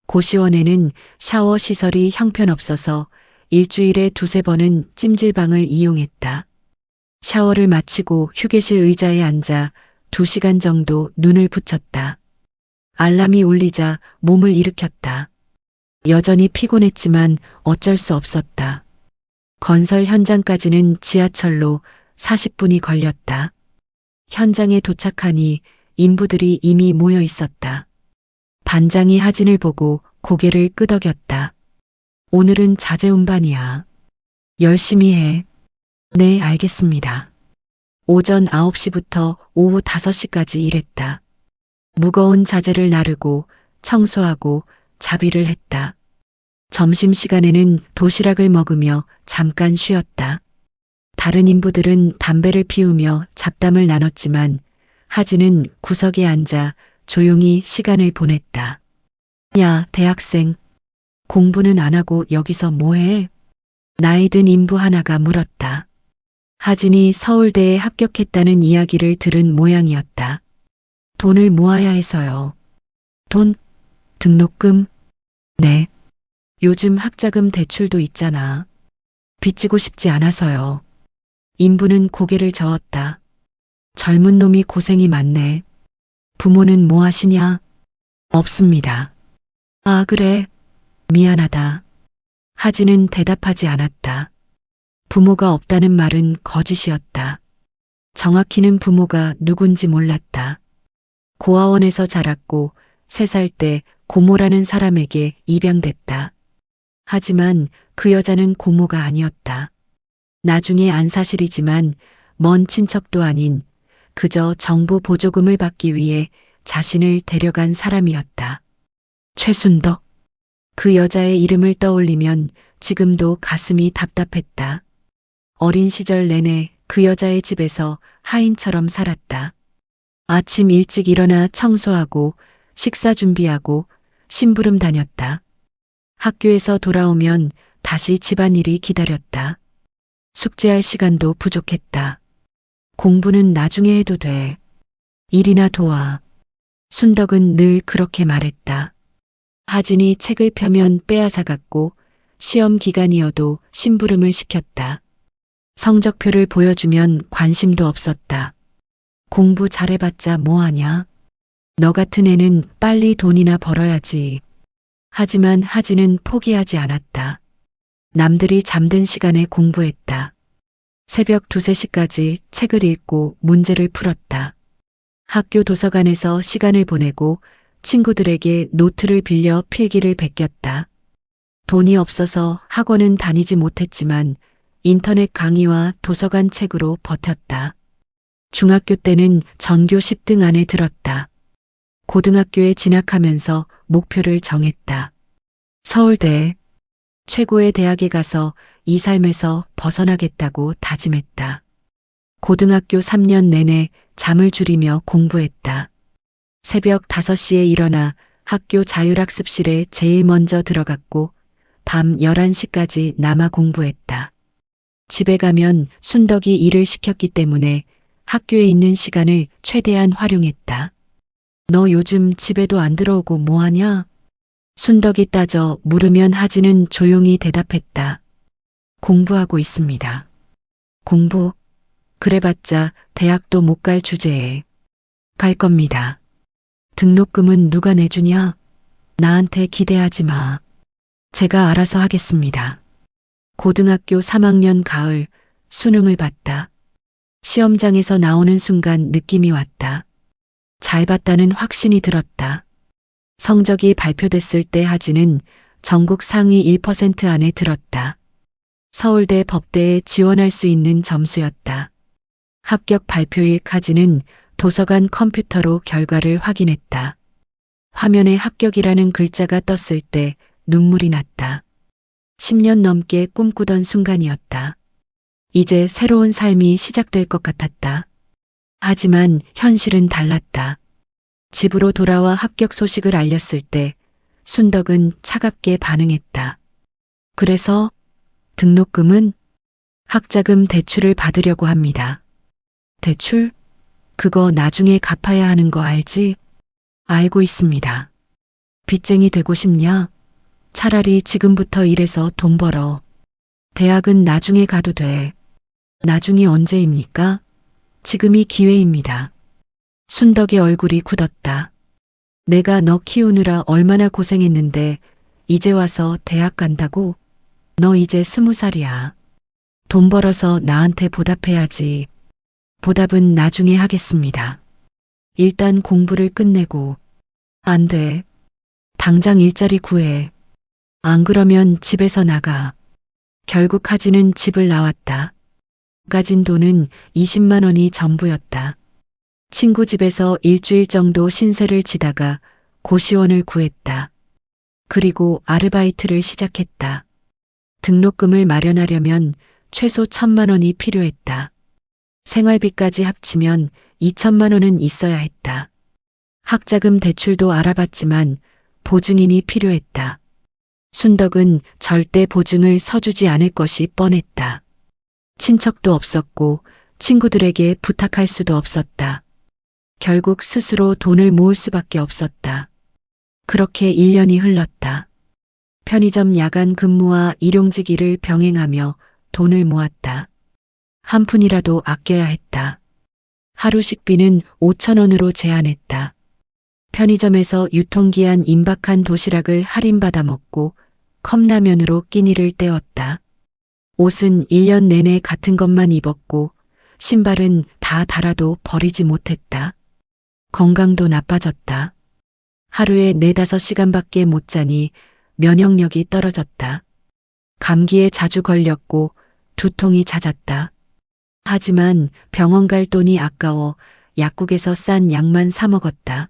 A: 고시원에는 샤워 시설이 형편없어서 일주일에 2~3번은 찜질방을 이용했다. 샤워를 마치고 휴게실 의자에 앉아 2시간 정도 눈을 붙였다. 알람이 울리자 몸을 일으켰다. 여전히 피곤했지만 어쩔 수 없었다. 건설 현장까지는 지하철로 40분이 걸렸다. 현장에 도착하니 인부들이 이미 모여 있었다. 반장이 하진을 보고 고개를 끄덕였다. 오늘은 자재 운반이야. 열심히 해. 네, 알겠습니다. 오전 9시부터 오후 5시까지 일했다. 무거운 자재를 나르고 청소하고 자비를 했다. 점심시간에는 도시락을 먹으며 잠깐 쉬었다. 다른 인부들은 담배를 피우며 잡담을 나눴지만 하진은 구석에 앉아 조용히 시간을 보냈다. 야, 대학생. 공부는 안 하고 여기서 뭐해? 나이 든 인부 하나가 물었다. 하진이 서울대에 합격했다는 이야기를 들은 모양이었다. 돈을 모아야 해서요. 돈? 등록금? 네. 요즘 학자금 대출도 있잖아. 빚지고 싶지 않아서요. 인부는 고개를 저었다. 젊은 놈이 고생이 많네. 부모는 뭐 하시냐? 없습니다. 아, 그래. 미안하다. 하진은 대답하지 않았다. 부모가 없다는 말은 거짓이었다. 정확히는 부모가 누군지 몰랐다. 고아원에서 자랐고 3살 때 고모라는 사람에게 입양됐다. 하지만 그 여자는 고모가 아니었다. 나중에 안 사실이지만 먼 친척도 아닌 그저 정부 보조금을 받기 위해 자신을 데려간 사람이었다. 최순덕. 그 여자의 이름을 떠올리면 지금도 가슴이 답답했다. 어린 시절 내내 그 여자의 집에서 하인처럼 살았다. 아침 일찍 일어나 청소하고 식사 준비하고 심부름 다녔다. 학교에서 돌아오면 다시 집안일이 기다렸다. 숙제할 시간도 부족했다. 공부는 나중에 해도 돼. 일이나 도와. 순덕은 늘 그렇게 말했다. 하진이 책을 펴면 빼앗아갔고 시험 기간이어도 심부름을 시켰다. 성적표를 보여주면 관심도 없었다. 공부 잘해봤자 뭐하냐? 너 같은 애는 빨리 돈이나 벌어야지. 하지만 하진은 포기하지 않았다. 남들이 잠든 시간에 공부했다. 새벽 2, 3시까지 책을 읽고 문제를 풀었다. 학교 도서관에서 시간을 보내고 친구들에게 노트를 빌려 필기를 베꼈다. 돈이 없어서 학원은 다니지 못했지만 인터넷 강의와 도서관 책으로 버텼다. 중학교 때는 전교 10등 안에 들었다. 고등학교에 진학하면서 목표를 정했다. 서울대, 최고의 대학에 가서 이 삶에서 벗어나겠다고 다짐했다. 고등학교 3년 내내 잠을 줄이며 공부했다. 새벽 5시에 일어나 학교 자율학습실에 제일 먼저 들어갔고 밤 11시까지 남아 공부했다. 집에 가면 순덕이 일을 시켰기 때문에 학교에 있는 시간을 최대한 활용했다. 너 요즘 집에도 안 들어오고 뭐하냐? 순덕이 따져 물으면 하진은 조용히 대답했다. 공부하고 있습니다. 공부? 그래봤자 대학도 못 갈 주제에. 갈 겁니다. 등록금은 누가 내주냐? 나한테 기대하지 마. 제가 알아서 하겠습니다. 고등학교 3학년 가을 수능을 봤다. 시험장에서 나오는 순간 느낌이 왔다. 잘 봤다는 확신이 들었다. 성적이 발표됐을 때 하진은 전국 상위 1% 안에 들었다. 서울대 법대에 지원할 수 있는 점수였다. 합격 발표일 하진은 도서관 컴퓨터로 결과를 확인했다. 화면에 합격이라는 글자가 떴을 때 눈물이 났다. 10년 넘게 꿈꾸던 순간이었다. 이제 새로운 삶이 시작될 것 같았다. 하지만 현실은 달랐다. 집으로 돌아와 합격 소식을 알렸을 때 순덕은 차갑게 반응했다. 그래서 등록금은? 학자금 대출을 받으려고 합니다. 대출? 그거 나중에 갚아야 하는 거 알지? 알고 있습니다. 빚쟁이 되고 싶냐? 차라리 지금부터 일해서 돈 벌어. 대학은 나중에 가도 돼. 나중이 언제입니까? 지금이 기회입니다. 순덕의 얼굴이 굳었다. 내가 너 키우느라 얼마나 고생했는데 이제 와서 대학 간다고? 너 이제 20살이야. 돈 벌어서 나한테 보답해야지. 보답은 나중에 하겠습니다. 일단 공부를 끝내고. 안 돼. 당장 일자리 구해. 안 그러면 집에서 나가. 결국 하진은 집을 나왔다. 가진 돈은 20만 원이 전부였다. 친구 집에서 일주일 정도 신세를 지다가 고시원을 구했다. 그리고 아르바이트를 시작했다. 등록금을 마련하려면 최소 1,000만 원이 필요했다. 생활비까지 합치면 2천만 원은 있어야 했다. 학자금 대출도 알아봤지만 보증인이 필요했다. 순덕은 절대 보증을 서주지 않을 것이 뻔했다. 친척도 없었고 친구들에게 부탁할 수도 없었다. 결국 스스로 돈을 모을 수밖에 없었다. 그렇게 1년이 흘렀다. 편의점 야간 근무와 일용직 일을 병행하며 돈을 모았다. 한 푼이라도 아껴야 했다. 하루 식비는 5천 원으로 제한했다. 편의점에서 유통기한 임박한 도시락을 할인받아 먹고 컵라면으로 끼니를 때웠다. 옷은 1년 내내 같은 것만 입었고 신발은 다 달아도 버리지 못했다. 건강도 나빠졌다. 하루에 4~5시간밖에 못 자니 면역력이 떨어졌다. 감기에 자주 걸렸고 두통이 잦았다. 하지만 병원 갈 돈이 아까워 약국에서 싼 약만 사 먹었다.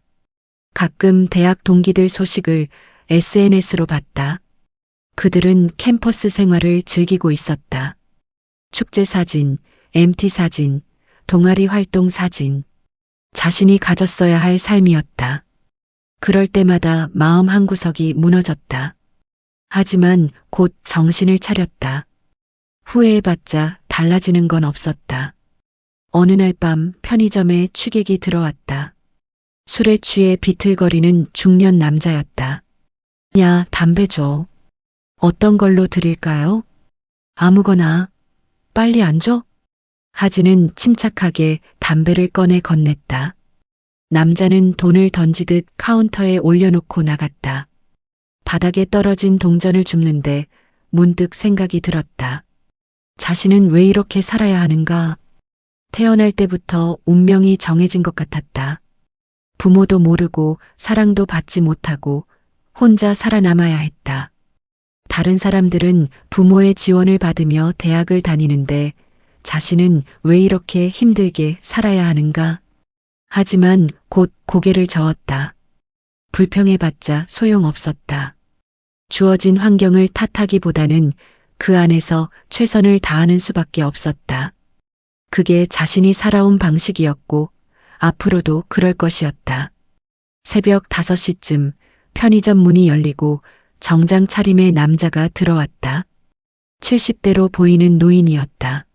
A: 가끔 대학 동기들 소식을 SNS로 봤다. 그들은 캠퍼스 생활을 즐기고 있었다. 축제 사진, MT 사진, 동아리 활동 사진. 자신이 가졌어야 할 삶이었다. 그럴 때마다 마음 한구석이 무너졌다. 하지만 곧 정신을 차렸다. 후회해봤자 달라지는 건 없었다. 어느 날 밤 편의점에 취객이 들어왔다. 술에 취해 비틀거리는 중년 남자였다. 야, 담배 줘. 어떤 걸로 드릴까요? 아무거나. 빨리 앉아. 하진은 침착하게 담배를 꺼내 건넸다. 남자는 돈을 던지듯 카운터에 올려놓고 나갔다. 바닥에 떨어진 동전을 줍는데 문득 생각이 들었다. 자신은 왜 이렇게 살아야 하는가? 태어날 때부터 운명이 정해진 것 같았다. 부모도 모르고 사랑도 받지 못하고 혼자 살아남아야 했다. 다른 사람들은 부모의 지원을 받으며 대학을 다니는데 자신은 왜 이렇게 힘들게 살아야 하는가? 하지만 곧 고개를 저었다. 불평해봤자 소용없었다. 주어진 환경을 탓하기보다는 그 안에서 최선을 다하는 수밖에 없었다. 그게 자신이 살아온 방식이었고 앞으로도 그럴 것이었다. 새벽 5시쯤 편의점 문이 열리고 정장 차림의 남자가 들어왔다. 70대로 보이는 노인이었다.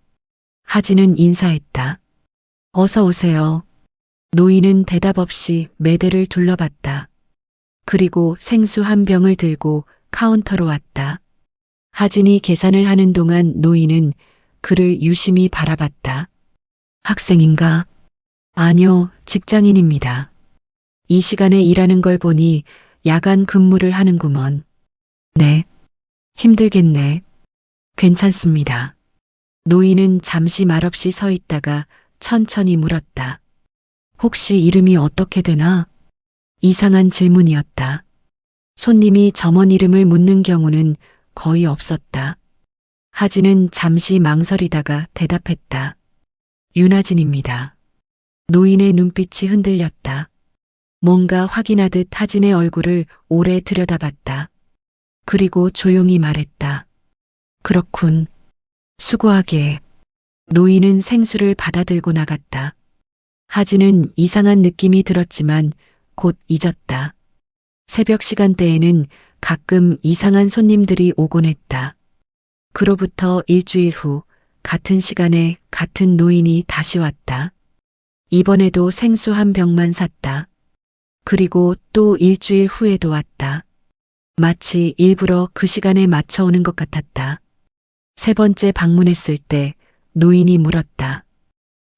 A: 하진은 인사했다. 어서 오세요. 노인은 대답 없이 매대를 둘러봤다. 그리고 생수 한 병을 들고 카운터로 왔다. 하진이 계산을 하는 동안 노인은 그를 유심히 바라봤다. 학생인가? 아니요, 직장인입니다. 이 시간에 일하는 걸 보니 야간 근무를 하는구먼. 네. 힘들겠네. 괜찮습니다. 노인은 잠시 말없이 서 있다가 천천히 물었다. 혹시 이름이 어떻게 되나? 이상한 질문이었다. 손님이 점원 이름을 묻는 경우는 거의 없었다. 하진은 잠시 망설이다가 대답했다. 윤하진입니다. 노인의 눈빛이 흔들렸다. 뭔가 확인하듯 하진의 얼굴을 오래 들여다봤다. 그리고 조용히 말했다. 그렇군. 수고하게. 노인은 생수를 받아들고 나갔다. 하진은 이상한 느낌이 들었지만 곧 잊었다. 새벽 시간대에는 가끔 이상한 손님들이 오곤 했다. 그로부터 일주일 후 같은 시간에 같은 노인이 다시 왔다. 이번에도 생수 한 병만 샀다. 그리고 또 일주일 후에도 왔다. 마치 일부러 그 시간에 맞춰 오는 것 같았다. 세 번째 방문했을 때 노인이 물었다.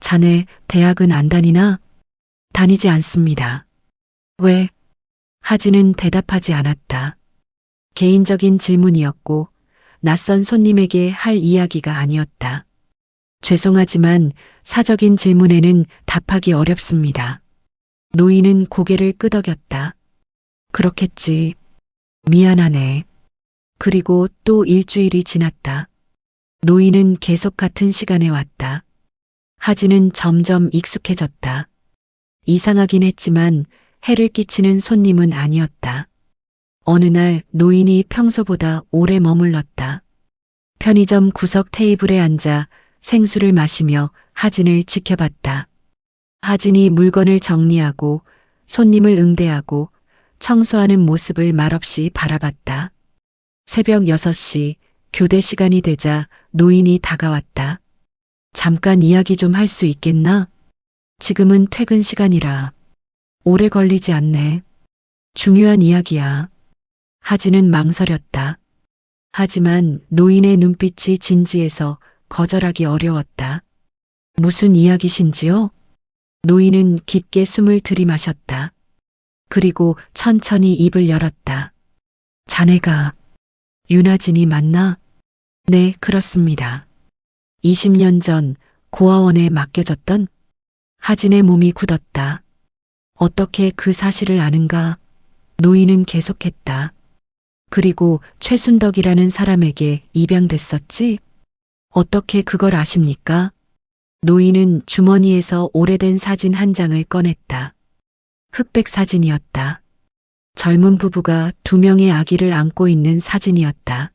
A: 자네 대학은 안 다니나? 다니지 않습니다. 왜? 하진은 대답하지 않았다. 개인적인 질문이었고 낯선 손님에게 할 이야기가 아니었다. 죄송하지만 사적인 질문에는 답하기 어렵습니다. 노인은 고개를 끄덕였다. 그렇겠지. 미안하네. 그리고 또 일주일이 지났다. 노인은 계속 같은 시간에 왔다. 하진은 점점 익숙해졌다. 이상하긴 했지만 해를 끼치는 손님은 아니었다. 어느 날 노인이 평소보다 오래 머물렀다. 편의점 구석 테이블에 앉아 생수를 마시며 하진을 지켜봤다. 하진이 물건을 정리하고 손님을 응대하고 청소하는 모습을 말없이 바라봤다. 새벽 6시 교대 시간이 되자 노인이 다가왔다. 잠깐 이야기 좀 할 수 있겠나? 지금은 퇴근 시간이라. 오래 걸리지 않네. 중요한 이야기야. 하진은 망설였다. 하지만 노인의 눈빛이 진지해서 거절하기 어려웠다. 무슨 이야기신지요? 노인은 깊게 숨을 들이마셨다. 그리고 천천히 입을 열었다. 자네가 윤하진이 맞나? 네, 그렇습니다. 20년 전 고아원에 맡겨졌던? 하진의 몸이 굳었다. 어떻게 그 사실을 아는가? 노인은 계속했다. 그리고 최순덕이라는 사람에게 입양됐었지? 어떻게 그걸 아십니까? 노인은 주머니에서 오래된 사진 한 장을 꺼냈다. 흑백 사진이었다. 젊은 부부가 2명의 아기를 안고 있는 사진이었다.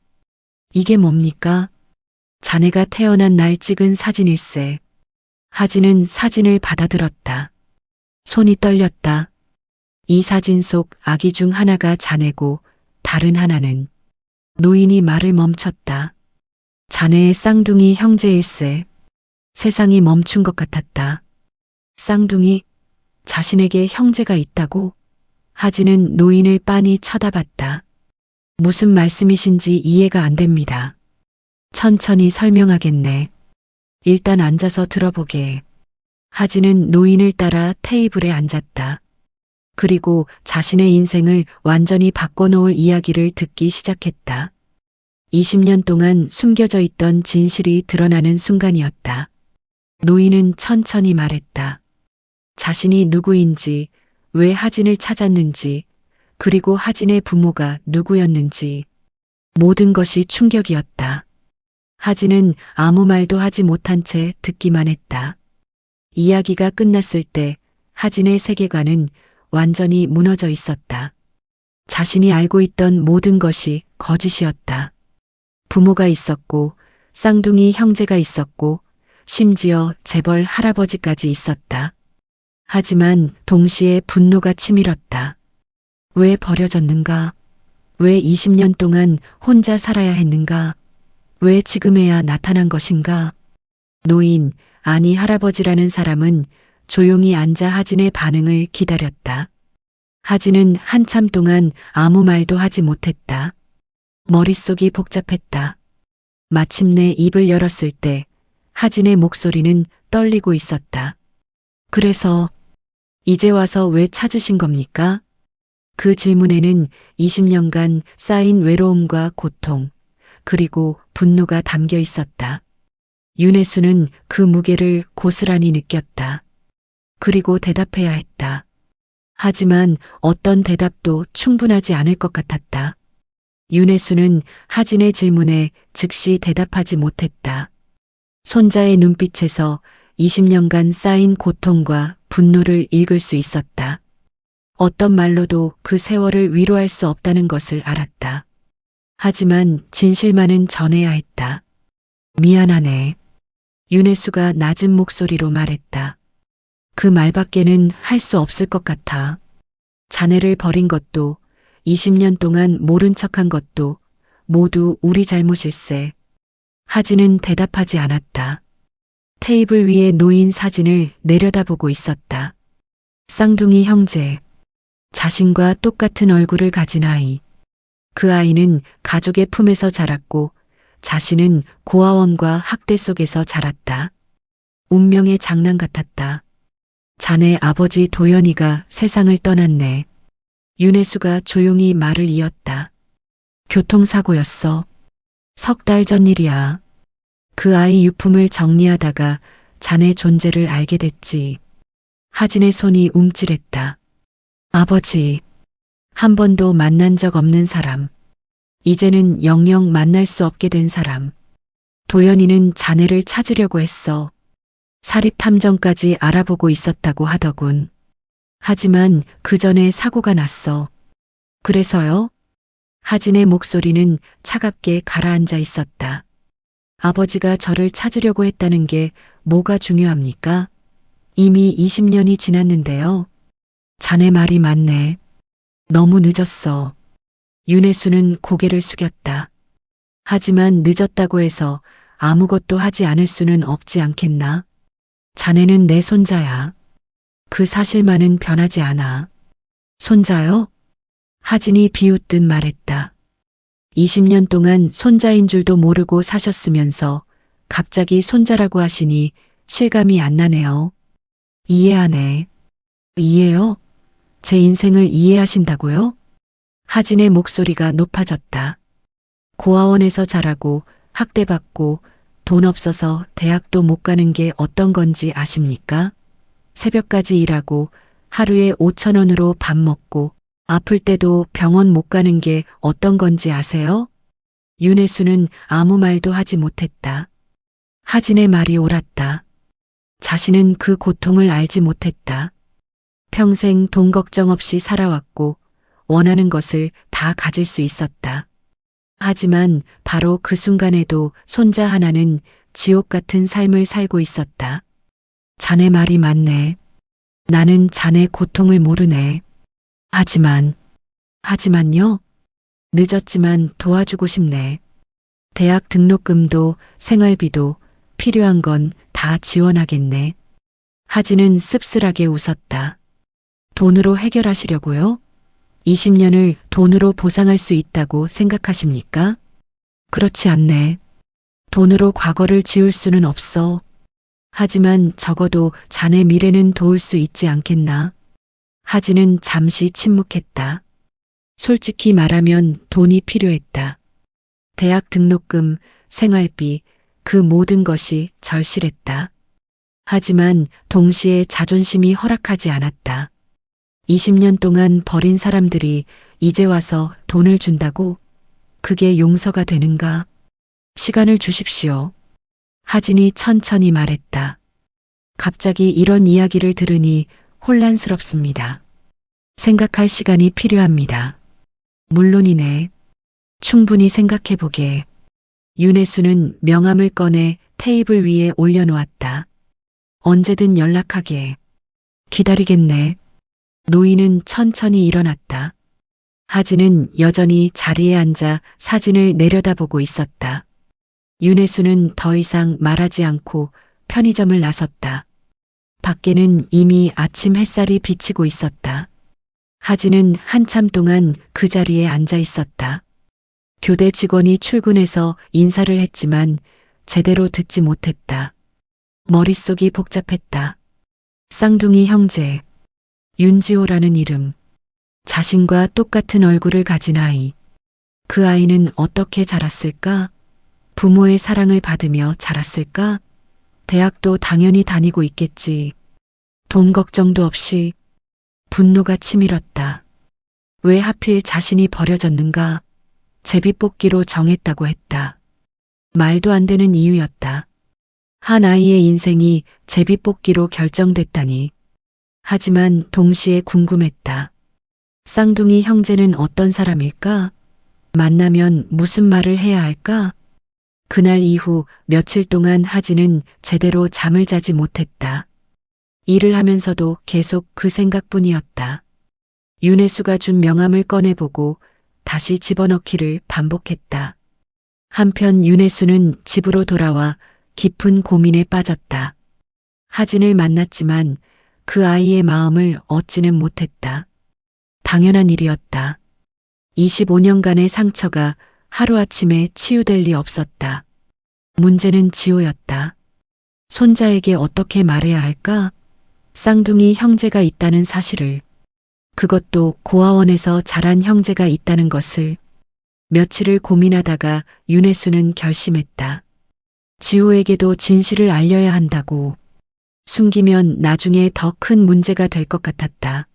A: 이게 뭡니까? 자네가 태어난 날 찍은 사진일세. 하진은 사진을 받아들었다. 손이 떨렸다. 이 사진 속 아기 중 하나가 자네고 다른 하나는 노인이 말을 멈췄다. 자네의 쌍둥이 형제일세. 세상이 멈춘 것 같았다. 쌍둥이? 자신에게 형제가 있다고? 하진은 노인을 빤히 쳐다봤다. 무슨 말씀이신지 이해가 안 됩니다. 천천히 설명하겠네. 일단 앉아서 들어보게. 하진은 노인을 따라 테이블에 앉았다. 그리고 자신의 인생을 완전히 바꿔놓을 이야기를 듣기 시작했다. 20년 동안 숨겨져 있던 진실이 드러나는 순간이었다. 노인은 천천히 말했다. 자신이 누구인지, 왜 하진을 찾았는지, 그리고 하진의 부모가 누구였는지, 모든 것이 충격이었다. 하진은 아무 말도 하지 못한 채 듣기만 했다. 이야기가 끝났을 때 하진의 세계관은 완전히 무너져 있었다. 자신이 알고 있던 모든 것이 거짓이었다. 부모가 있었고, 쌍둥이 형제가 있었고, 심지어 재벌 할아버지까지 있었다. 하지만 동시에 분노가 치밀었다. 왜 버려졌는가? 왜 20년 동안 혼자 살아야 했는가? 왜 지금에야 나타난 것인가? 노인, 아니 할아버지라는 사람은 조용히 앉아 하진의 반응을 기다렸다. 하진은 한참 동안 아무 말도 하지 못했다. 머릿속이 복잡했다. 마침내 입을 열었을 때 하진의 목소리는 떨리고 있었다. 그래서 이제 와서 왜 찾으신 겁니까? 그 질문에는 20년간 쌓인 외로움과 고통, 그리고 분노가 담겨 있었다. 윤혜수는 그 무게를 고스란히 느꼈다. 그리고 대답해야 했다. 하지만 어떤 대답도 충분하지 않을 것 같았다. 윤혜수는 하진의 질문에 즉시 대답하지 못했다. 손자의 눈빛에서 20년간 쌓인 고통과 분노를 읽을 수 있었다. 어떤 말로도 그 세월을 위로할 수 없다는 것을 알았다. 하지만 진실만은 전해야 했다. 미안하네. 윤혜수가 낮은 목소리로 말했다. 그 말밖에는 할 수 없을 것 같아. 자네를 버린 것도 20년 동안 모른 척한 것도 모두 우리 잘못일세. 하진은 대답하지 않았다. 테이블 위에 놓인 사진을 내려다보고 있었다. 쌍둥이 형제. 자신과 똑같은 얼굴을 가진 아이. 그 아이는 가족의 품에서 자랐고 자신은 고아원과 학대 속에서 자랐다. 운명의 장난 같았다. 자네 아버지 도연이가 세상을 떠났네. 윤혜수가 조용히 말을 이었다. 교통사고였어. 석 달 전 일이야. 그 아이 유품을 정리하다가 자네 존재를 알게 됐지. 하진의 손이 움찔했다. 아버지. 한 번도 만난 적 없는 사람. 이제는 영영 만날 수 없게 된 사람. 도연이는 자네를 찾으려고 했어. 사립탐정까지 알아보고 있었다고 하더군. 하지만 그 전에 사고가 났어. 그래서요? 하진의 목소리는 차갑게 가라앉아 있었다. 아버지가 저를 찾으려고 했다는 게 뭐가 중요합니까? 이미 20년이 지났는데요. 자네 말이 맞네. 너무 늦었어. 윤혜수는 고개를 숙였다. 하지만 늦었다고 해서 아무것도 하지 않을 수는 없지 않겠나? 자네는 내 손자야. 그 사실만은 변하지 않아. 손자요? 하진이 비웃듯 말했다. 20년 동안 손자인 줄도 모르고 사셨으면서 갑자기 손자라고 하시니 실감이 안 나네요. 이해하네. 이해요? 제 인생을 이해하신다고요? 하진의 목소리가 높아졌다. 고아원에서 자라고 학대받고 돈 없어서 대학도 못 가는 게 어떤 건지 아십니까? 새벽까지 일하고 하루에 5,000원으로 밥 먹고 아플 때도 병원 못 가는 게 어떤 건지 아세요? 윤혜수는 아무 말도 하지 못했다. 하진의 말이 옳았다. 자신은 그 고통을 알지 못했다. 평생 돈 걱정 없이 살아왔고 원하는 것을 다 가질 수 있었다. 하지만 바로 그 순간에도 손자 하나는 지옥 같은 삶을 살고 있었다. 자네 말이 맞네. 나는 자네 고통을 모르네. 하지만요? 늦었지만 도와주고 싶네. 대학 등록금도 생활비도 필요한 건 다 지원하겠네. 하진은 씁쓸하게 웃었다. 돈으로 해결하시려고요? 20년을 돈으로 보상할 수 있다고 생각하십니까? 그렇지 않네. 돈으로 과거를 지울 수는 없어. 하지만 적어도 자네 미래는 도울 수 있지 않겠나? 하진은 잠시 침묵했다. 솔직히 말하면 돈이 필요했다. 대학 등록금, 생활비, 그 모든 것이 절실했다. 하지만 동시에 자존심이 허락하지 않았다. 20년 동안 버린 사람들이 이제 와서 돈을 준다고? 그게 용서가 되는가? 시간을 주십시오. 하진이 천천히 말했다. 갑자기 이런 이야기를 들으니 혼란스럽습니다. 생각할 시간이 필요합니다. 물론이네. 충분히 생각해보게. 윤혜수는 명함을 꺼내 테이블 위에 올려놓았다. 언제든 연락하게. 기다리겠네. 노인은 천천히 일어났다. 하진은 여전히 자리에 앉아 사진을 내려다보고 있었다. 윤혜수는 더 이상 말하지 않고 편의점을 나섰다. 밖에는 이미 아침 햇살이 비치고 있었다. 하진은 한참 동안 그 자리에 앉아 있었다. 교대 직원이 출근해서 인사를 했지만 제대로 듣지 못했다. 머릿속이 복잡했다. 쌍둥이 형제, 윤지호라는 이름, 자신과 똑같은 얼굴을 가진 아이. 그 아이는 어떻게 자랐을까? 부모의 사랑을 받으며 자랐을까? 대학도 당연히 다니고 있겠지. 돈 걱정도 없이. 분노가 치밀었다. 왜 하필 자신이 버려졌는가? 제비뽑기로 정했다고 했다. 말도 안 되는 이유였다. 한 아이의 인생이 제비뽑기로 결정됐다니. 하지만 동시에 궁금했다. 쌍둥이 형제는 어떤 사람일까? 만나면 무슨 말을 해야 할까? 그날 이후 며칠 동안 하진은 제대로 잠을 자지 못했다. 일을 하면서도 계속 그 생각뿐이었다. 윤혜수가 준 명함을 꺼내보고 다시 집어넣기를 반복했다. 한편 윤혜수는 집으로 돌아와 깊은 고민에 빠졌다. 하진을 만났지만 그 아이의 마음을 얻지는 못했다. 당연한 일이었다. 25년간의 상처가 하루아침에 치유될 리 없었다. 문제는 지호였다. 손자에게 어떻게 말해야 할까? 쌍둥이 형제가 있다는 사실을, 그것도 고아원에서 자란 형제가 있다는 것을. 며칠을 고민하다가 윤혜수는 결심했다. 지호에게도 진실을 알려야 한다고. 숨기면 나중에 더 큰 문제가 될 것 같았다.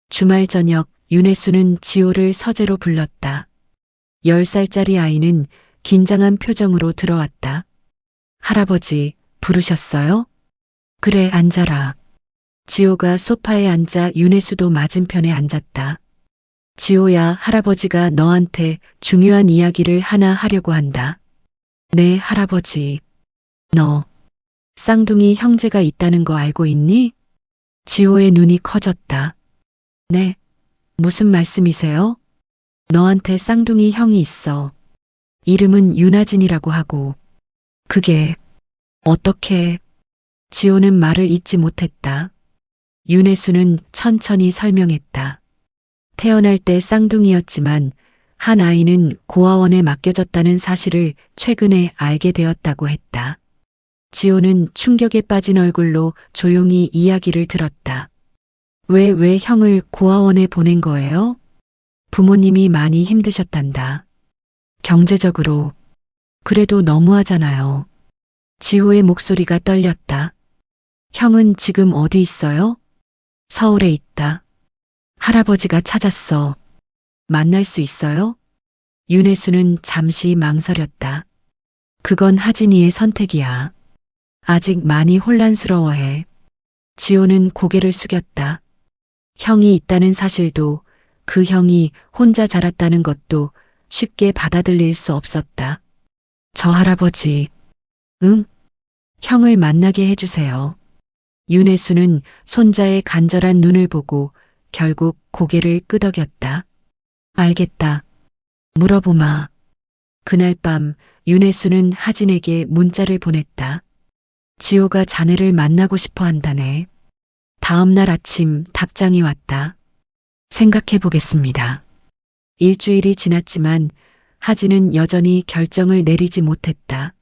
A: 주말 저녁 윤혜수는 지호를 서재로 불렀다. 10살짜리 아이는 긴장한 표정으로 들어왔다. 할아버지, 부르셨어요? 그래, 앉아라. 지호가 소파에 앉아 윤혜수도 맞은편에 앉았다. 지호야, 할아버지가 너한테 중요한 이야기를 하나 하려고 한다. 네, 할아버지. 너 쌍둥이 형제가 있다는 거 알고 있니? 지호의 눈이 커졌다. 네. 무슨 말씀이세요? 너한테 쌍둥이 형이 있어. 이름은 윤하진이라고 하고. 그게 어떻게? 지호는 말을 잇지 못했다. 윤혜수는 천천히 설명했다. 태어날 때 쌍둥이였지만 한 아이는 고아원에 맡겨졌다는 사실을 최근에 알게 되었다고 했다. 지호는 충격에 빠진 얼굴로 조용히 이야기를 들었다. 왜 형을 고아원에 보낸 거예요? 부모님이 많이 힘드셨단다. 경제적으로. 그래도 너무하잖아요. 지호의 목소리가 떨렸다. 형은 지금 어디 있어요? 서울에 있다. 할아버지가 찾았어. 만날 수 있어요? 윤혜수는 잠시 망설였다. 그건 하진이의 선택이야. 아직 많이 혼란스러워해. 지호는 고개를 숙였다. 형이 있다는 사실도, 그 형이 혼자 자랐다는 것도 쉽게 받아들일 수 없었다. 저 할아버지, 응? 형을 만나게 해주세요. 윤혜수는 손자의 간절한 눈을 보고 결국 고개를 끄덕였다. 알겠다. 물어보마. 그날 밤 윤혜수는 하진에게 문자를 보냈다. 지호가 자네를 만나고 싶어 한다네. 다음 날 아침 답장이 왔다. 생각해 보겠습니다. 일주일이 지났지만 하진은 여전히 결정을 내리지 못했다.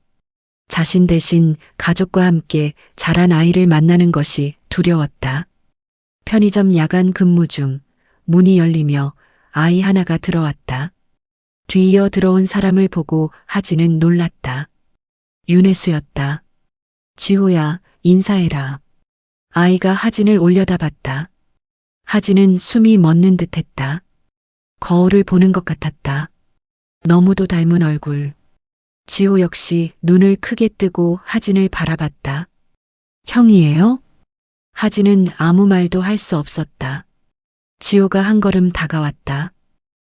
A: 자신 대신 가족과 함께 자란 아이를 만나는 것이 두려웠다. 편의점 야간 근무 중 문이 열리며 아이 하나가 들어왔다. 뒤이어 들어온 사람을 보고 하진은 놀랐다. 윤혜수였다. 지호야, 인사해라. 아이가 하진을 올려다봤다. 하진은 숨이 멎는 듯했다. 거울을 보는 것 같았다. 너무도 닮은 얼굴. 지호 역시 눈을 크게 뜨고 하진을 바라봤다. 형이에요? 하진은 아무 말도 할 수 없었다. 지호가 한 걸음 다가왔다.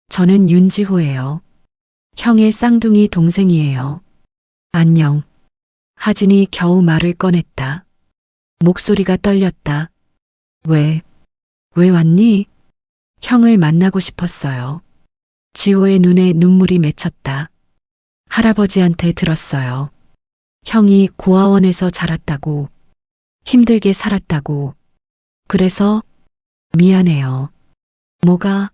A: 저는 윤지호예요. 형의 쌍둥이 동생이에요. 안녕. 하진이 겨우 말을 꺼냈다. 목소리가 떨렸다. 왜 왔니? 형을 만나고 싶었어요. 지호의 눈에 눈물이 맺혔다. 할아버지한테 들었어요. 형이 고아원에서 자랐다고, 힘들게 살았다고. 그래서 미안해요. 뭐가?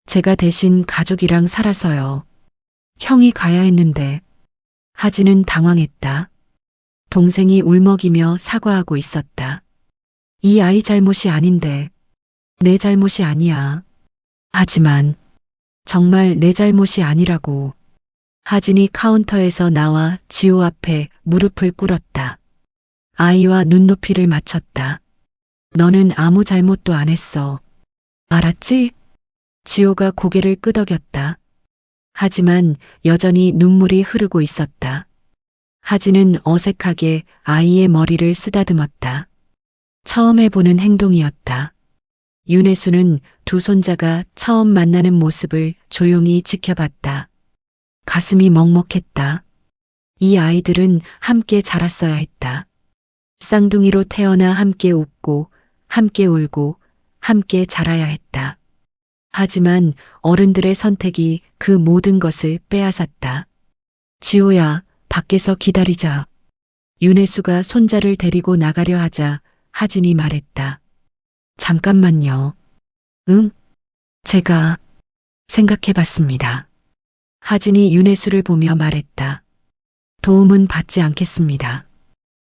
A: 제가 대신 가족이랑 살아서요. 형이 가야 했는데. 하진은 당황했다. 동생이 울먹이며 사과하고 있었다. 이 아이 잘못이 아닌데. 내 잘못이 아니야. 하지만 정말 내 잘못이 아니라고. 하진이 카운터에서 나와 지호 앞에 무릎을 꿇었다. 아이와 눈높이를 맞췄다. 너는 아무 잘못도 안 했어. 알았지? 지호가 고개를 끄덕였다. 하지만 여전히 눈물이 흐르고 있었다. 하진은 어색하게 아이의 머리를 쓰다듬었다. 처음 해보는 행동이었다. 윤혜수는 두 손자가 처음 만나는 모습을 조용히 지켜봤다. 가슴이 먹먹했다. 이 아이들은 함께 자랐어야 했다. 쌍둥이로 태어나 함께 웃고, 함께 울고, 함께 자라야 했다. 하지만 어른들의 선택이 그 모든 것을 빼앗았다. 지호야, 밖에서 기다리자. 윤혜수가 손자를 데리고 나가려 하자 하진이 말했다. 잠깐만요. 응? 제가 생각해 봤습니다. 하진이 윤혜수를 보며 말했다. 도움은 받지 않겠습니다.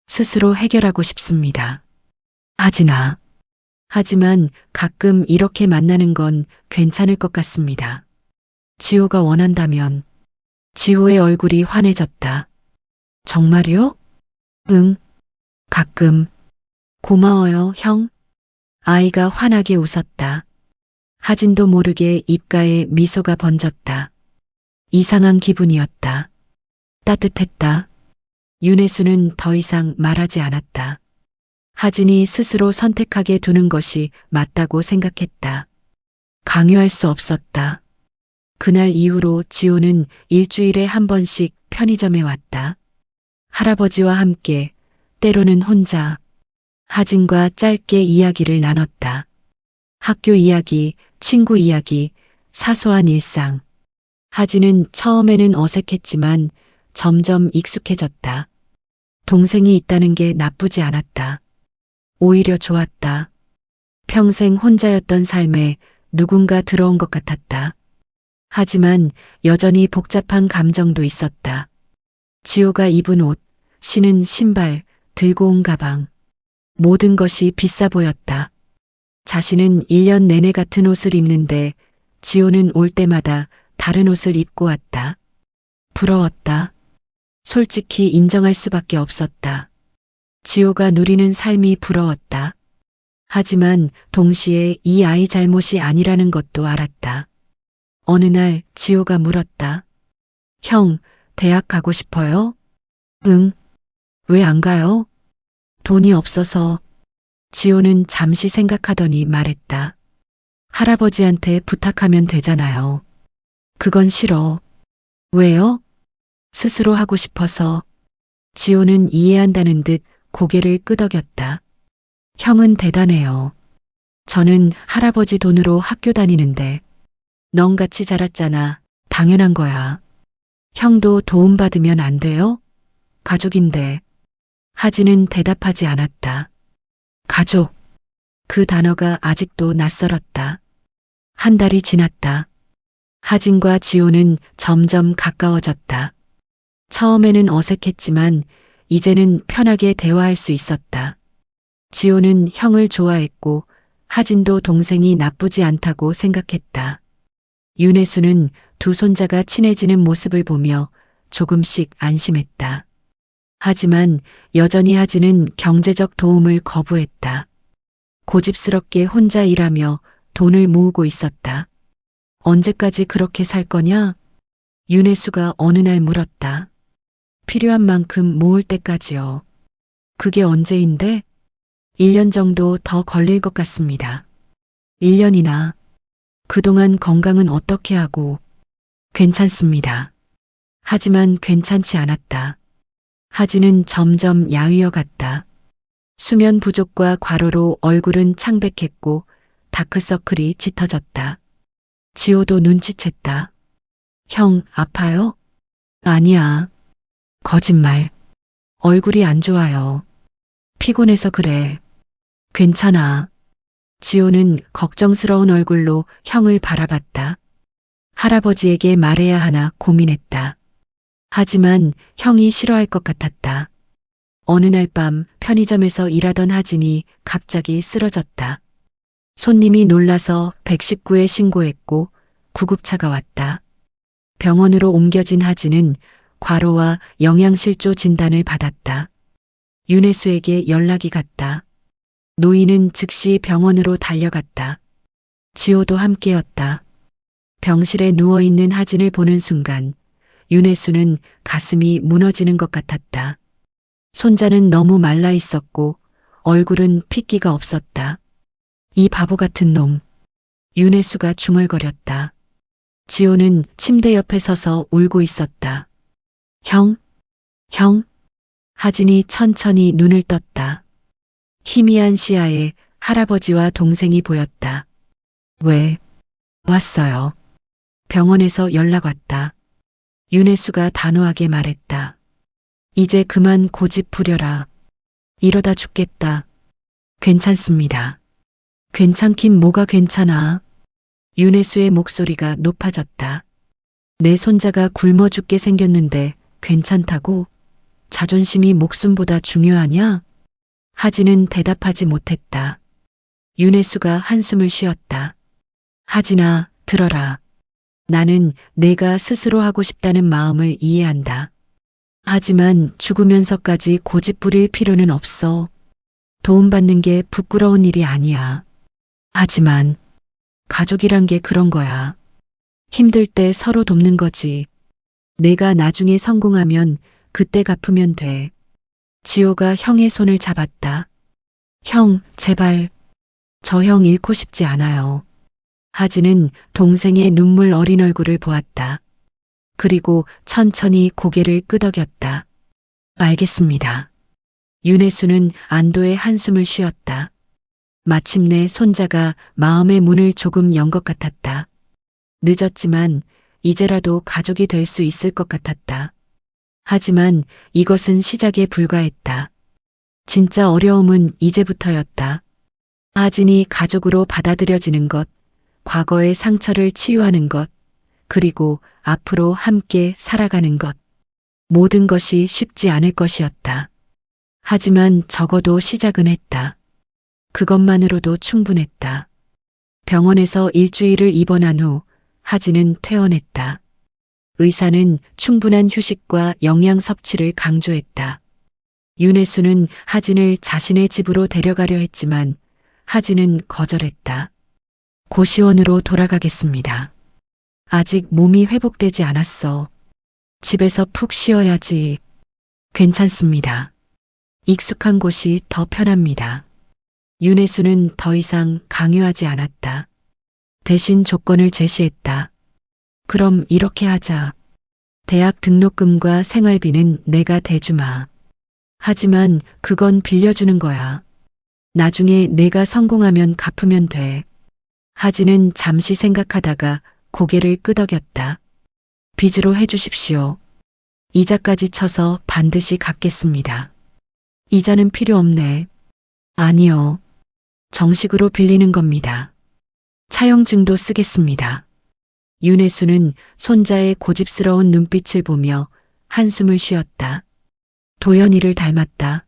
A: 스스로 해결하고 싶습니다. 하진아. 하지만 가끔 이렇게 만나는 건 괜찮을 것 같습니다. 지호가 원한다면. 지호의 얼굴이 환해졌다. 정말요? 응. 가끔. 고마워요, 형. 아이가 환하게 웃었다. 하진도 모르게 입가에 미소가 번졌다. 이상한 기분이었다. 따뜻했다. 윤혜수는 더 이상 말하지 않았다. 하진이 스스로 선택하게 두는 것이 맞다고 생각했다. 강요할 수 없었다. 그날 이후로 지호는 일주일에 한 번씩 편의점에 왔다. 할아버지와 함께, 때로는 혼자, 하진과 짧게 이야기를 나눴다. 학교 이야기, 친구 이야기, 사소한 일상. 하진은 처음에는 어색했지만 점점 익숙해졌다. 동생이 있다는 게 나쁘지 않았다. 오히려 좋았다. 평생 혼자였던 삶에 누군가 들어온 것 같았다. 하지만 여전히 복잡한 감정도 있었다. 지호가 입은 옷, 신은 신발, 들고 온 가방. 모든 것이 비싸 보였다. 자신은 1년 내내 같은 옷을 입는데 지호는 올 때마다 다른 옷을 입고 왔다. 부러웠다. 솔직히 인정할 수밖에 없었다. 지호가 누리는 삶이 부러웠다. 하지만 동시에 이 아이 잘못이 아니라는 것도 알았다. 어느 날 지호가 물었다. 형, 대학 가고 싶어요? 응. 왜 안 가요? 돈이 없어서. 지호는 잠시 생각하더니 말했다. 할아버지한테 부탁하면 되잖아요. 그건 싫어. 왜요? 스스로 하고 싶어서. 지호는 이해한다는 듯 고개를 끄덕였다. 형은 대단해요. 저는 할아버지 돈으로 학교 다니는데. 넌 같이 자랐잖아. 당연한 거야. 형도 도움받으면 안 돼요? 가족인데. 하진은 대답하지 않았다. 가족. 그 단어가 아직도 낯설었다. 한 달이 지났다. 하진과 지호는 점점 가까워졌다. 처음에는 어색했지만 이제는 편하게 대화할 수 있었다. 지호는 형을 좋아했고 하진도 동생이 나쁘지 않다고 생각했다. 윤혜수는 두 손자가 친해지는 모습을 보며 조금씩 안심했다. 하지만 여전히 하진은 경제적 도움을 거부했다. 고집스럽게 혼자 일하며 돈을 모으고 있었다. 언제까지 그렇게 살 거냐? 윤혜수가 어느 날 물었다. 필요한 만큼 모을 때까지요. 그게 언제인데? 1년 정도 더 걸릴 것 같습니다. 1년이나. 그동안 건강은 어떻게 하고? 괜찮습니다. 하지만 괜찮지 않았다. 하진은 점점 야위어 갔다. 수면 부족과 과로로 얼굴은 창백했고 다크서클이 짙어졌다. 지호도 눈치챘다. 형, 아파요? 아니야. 거짓말. 얼굴이 안 좋아요. 피곤해서 그래. 괜찮아. 지호는 걱정스러운 얼굴로 형을 바라봤다. 할아버지에게 말해야 하나 고민했다. 하지만 형이 싫어할 것 같았다. 어느 날 밤 편의점에서 일하던 하진이 갑자기 쓰러졌다. 손님이 놀라서 119에 신고했고 구급차가 왔다. 병원으로 옮겨진 하진은 과로와 영양실조 진단을 받았다. 윤혜수에게 연락이 갔다. 노인은 즉시 병원으로 달려갔다. 지호도 함께였다. 병실에 누워있는 하진을 보는 순간 윤혜수는 가슴이 무너지는 것 같았다. 손자는 너무 말라 있었고 얼굴은 핏기가 없었다. 이 바보 같은 놈. 윤혜수가 중얼거렸다. 지호는 침대 옆에 서서 울고 있었다. 형? 형? 하진이 천천히 눈을 떴다. 희미한 시야에 할아버지와 동생이 보였다. 왜? 왔어요. 병원에서 연락 왔다. 윤혜수가 단호하게 말했다. 이제 그만 고집 부려라. 이러다 죽겠다. 괜찮습니다. 괜찮긴 뭐가 괜찮아. 윤혜수의 목소리가 높아졌다. 내 손자가 굶어 죽게 생겼는데 괜찮다고? 자존심이 목숨보다 중요하냐? 하진은 대답하지 못했다. 윤혜수가 한숨을 쉬었다. 하진아, 들어라. 나는 내가 스스로 하고 싶다는 마음을 이해한다. 하지만 죽으면서까지 고집 부릴 필요는 없어. 도움받는 게 부끄러운 일이 아니야. 하지만 가족이란 게 그런 거야. 힘들 때 서로 돕는 거지. 내가 나중에 성공하면 그때 갚으면 돼. 지호가 형의 손을 잡았다. 형, 제발. 저 형 잃고 싶지 않아요. 하진은 동생의 눈물 어린 얼굴을 보았다. 그리고 천천히 고개를 끄덕였다. 알겠습니다. 윤혜수는 안도의 한숨을 쉬었다. 마침내 손자가 마음의 문을 조금 연 것 같았다. 늦었지만 이제라도 가족이 될 수 있을 것 같았다. 하지만 이것은 시작에 불과했다. 진짜 어려움은 이제부터였다. 하진이 가족으로 받아들여지는 것, 과거의 상처를 치유하는 것, 그리고 앞으로 함께 살아가는 것. 모든 것이 쉽지 않을 것이었다. 하지만 적어도 시작은 했다. 그것만으로도 충분했다. 병원에서 일주일을 입원한 후 하진은 퇴원했다. 의사는 충분한 휴식과 영양 섭취를 강조했다. 윤혜수는 하진을 자신의 집으로 데려가려 했지만 하진은 거절했다. 고시원으로 돌아가겠습니다. 아직 몸이 회복되지 않았어. 집에서 푹 쉬어야지. 괜찮습니다. 익숙한 곳이 더 편합니다. 윤혜수는 더 이상 강요하지 않았다. 대신 조건을 제시했다. 그럼 이렇게 하자. 대학 등록금과 생활비는 내가 대주마. 하지만 그건 빌려주는 거야. 나중에 내가 성공하면 갚으면 돼. 하진은 잠시 생각하다가 고개를 끄덕였다. 빚으로 해주십시오. 이자까지 쳐서 반드시 갚겠습니다. 이자는 필요 없네. 아니요. 정식으로 빌리는 겁니다. 차용증도 쓰겠습니다. 윤혜수는 손자의 고집스러운 눈빛을 보며 한숨을 쉬었다. 도연이를 닮았다.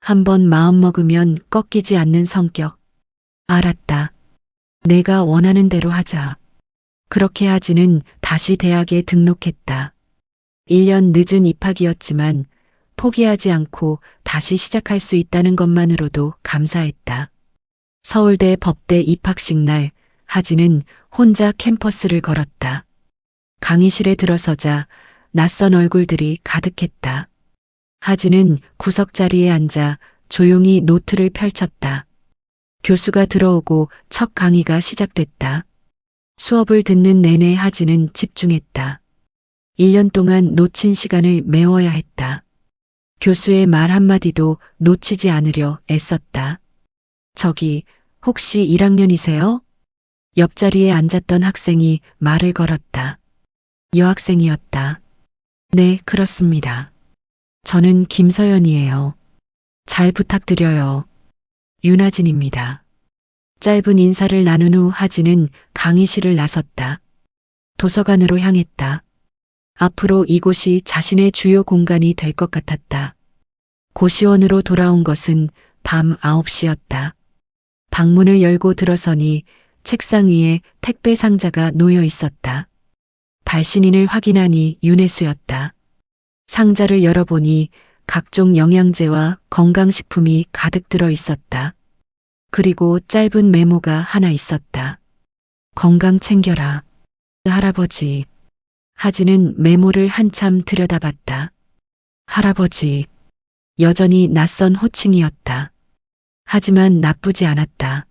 A: 한번 마음먹으면 꺾이지 않는 성격. 알았다. 내가 원하는 대로 하자. 그렇게 하지는 다시 대학에 등록했다. 1년 늦은 입학이었지만 포기하지 않고 다시 시작할 수 있다는 것만으로도 감사했다. 서울대 법대 입학식 날 하진은 혼자 캠퍼스를 걸었다. 강의실에 들어서자 낯선 얼굴들이 가득했다. 하진은 구석 자리에 앉아 조용히 노트를 펼쳤다. 교수가 들어오고 첫 강의가 시작됐다. 수업을 듣는 내내 하진은 집중했다. 1년 동안 놓친 시간을 메워야 했다. 교수의 말 한마디도 놓치지 않으려 애썼다. 저기, 혹시 1학년이세요? 옆자리에 앉았던 학생이 말을 걸었다. 여학생이었다. 네, 그렇습니다. 저는 김서연이에요. 잘 부탁드려요. 윤하진입니다. 짧은 인사를 나눈 후 하진은 강의실을 나섰다. 도서관으로 향했다. 앞으로 이곳이 자신의 주요 공간이 될 것 같았다. 고시원으로 돌아온 것은 밤 9시였다. 방문을 열고 들어서니 책상 위에 택배 상자가 놓여 있었다. 발신인을 확인하니 윤혜수였다. 상자를 열어보니 각종 영양제와 건강식품이 가득 들어 있었다. 그리고 짧은 메모가 하나 있었다. 건강 챙겨라. 할아버지. 하진은 메모를 한참 들여다봤다. 할아버지. 여전히 낯선 호칭이었다. 하지만 나쁘지 않았다.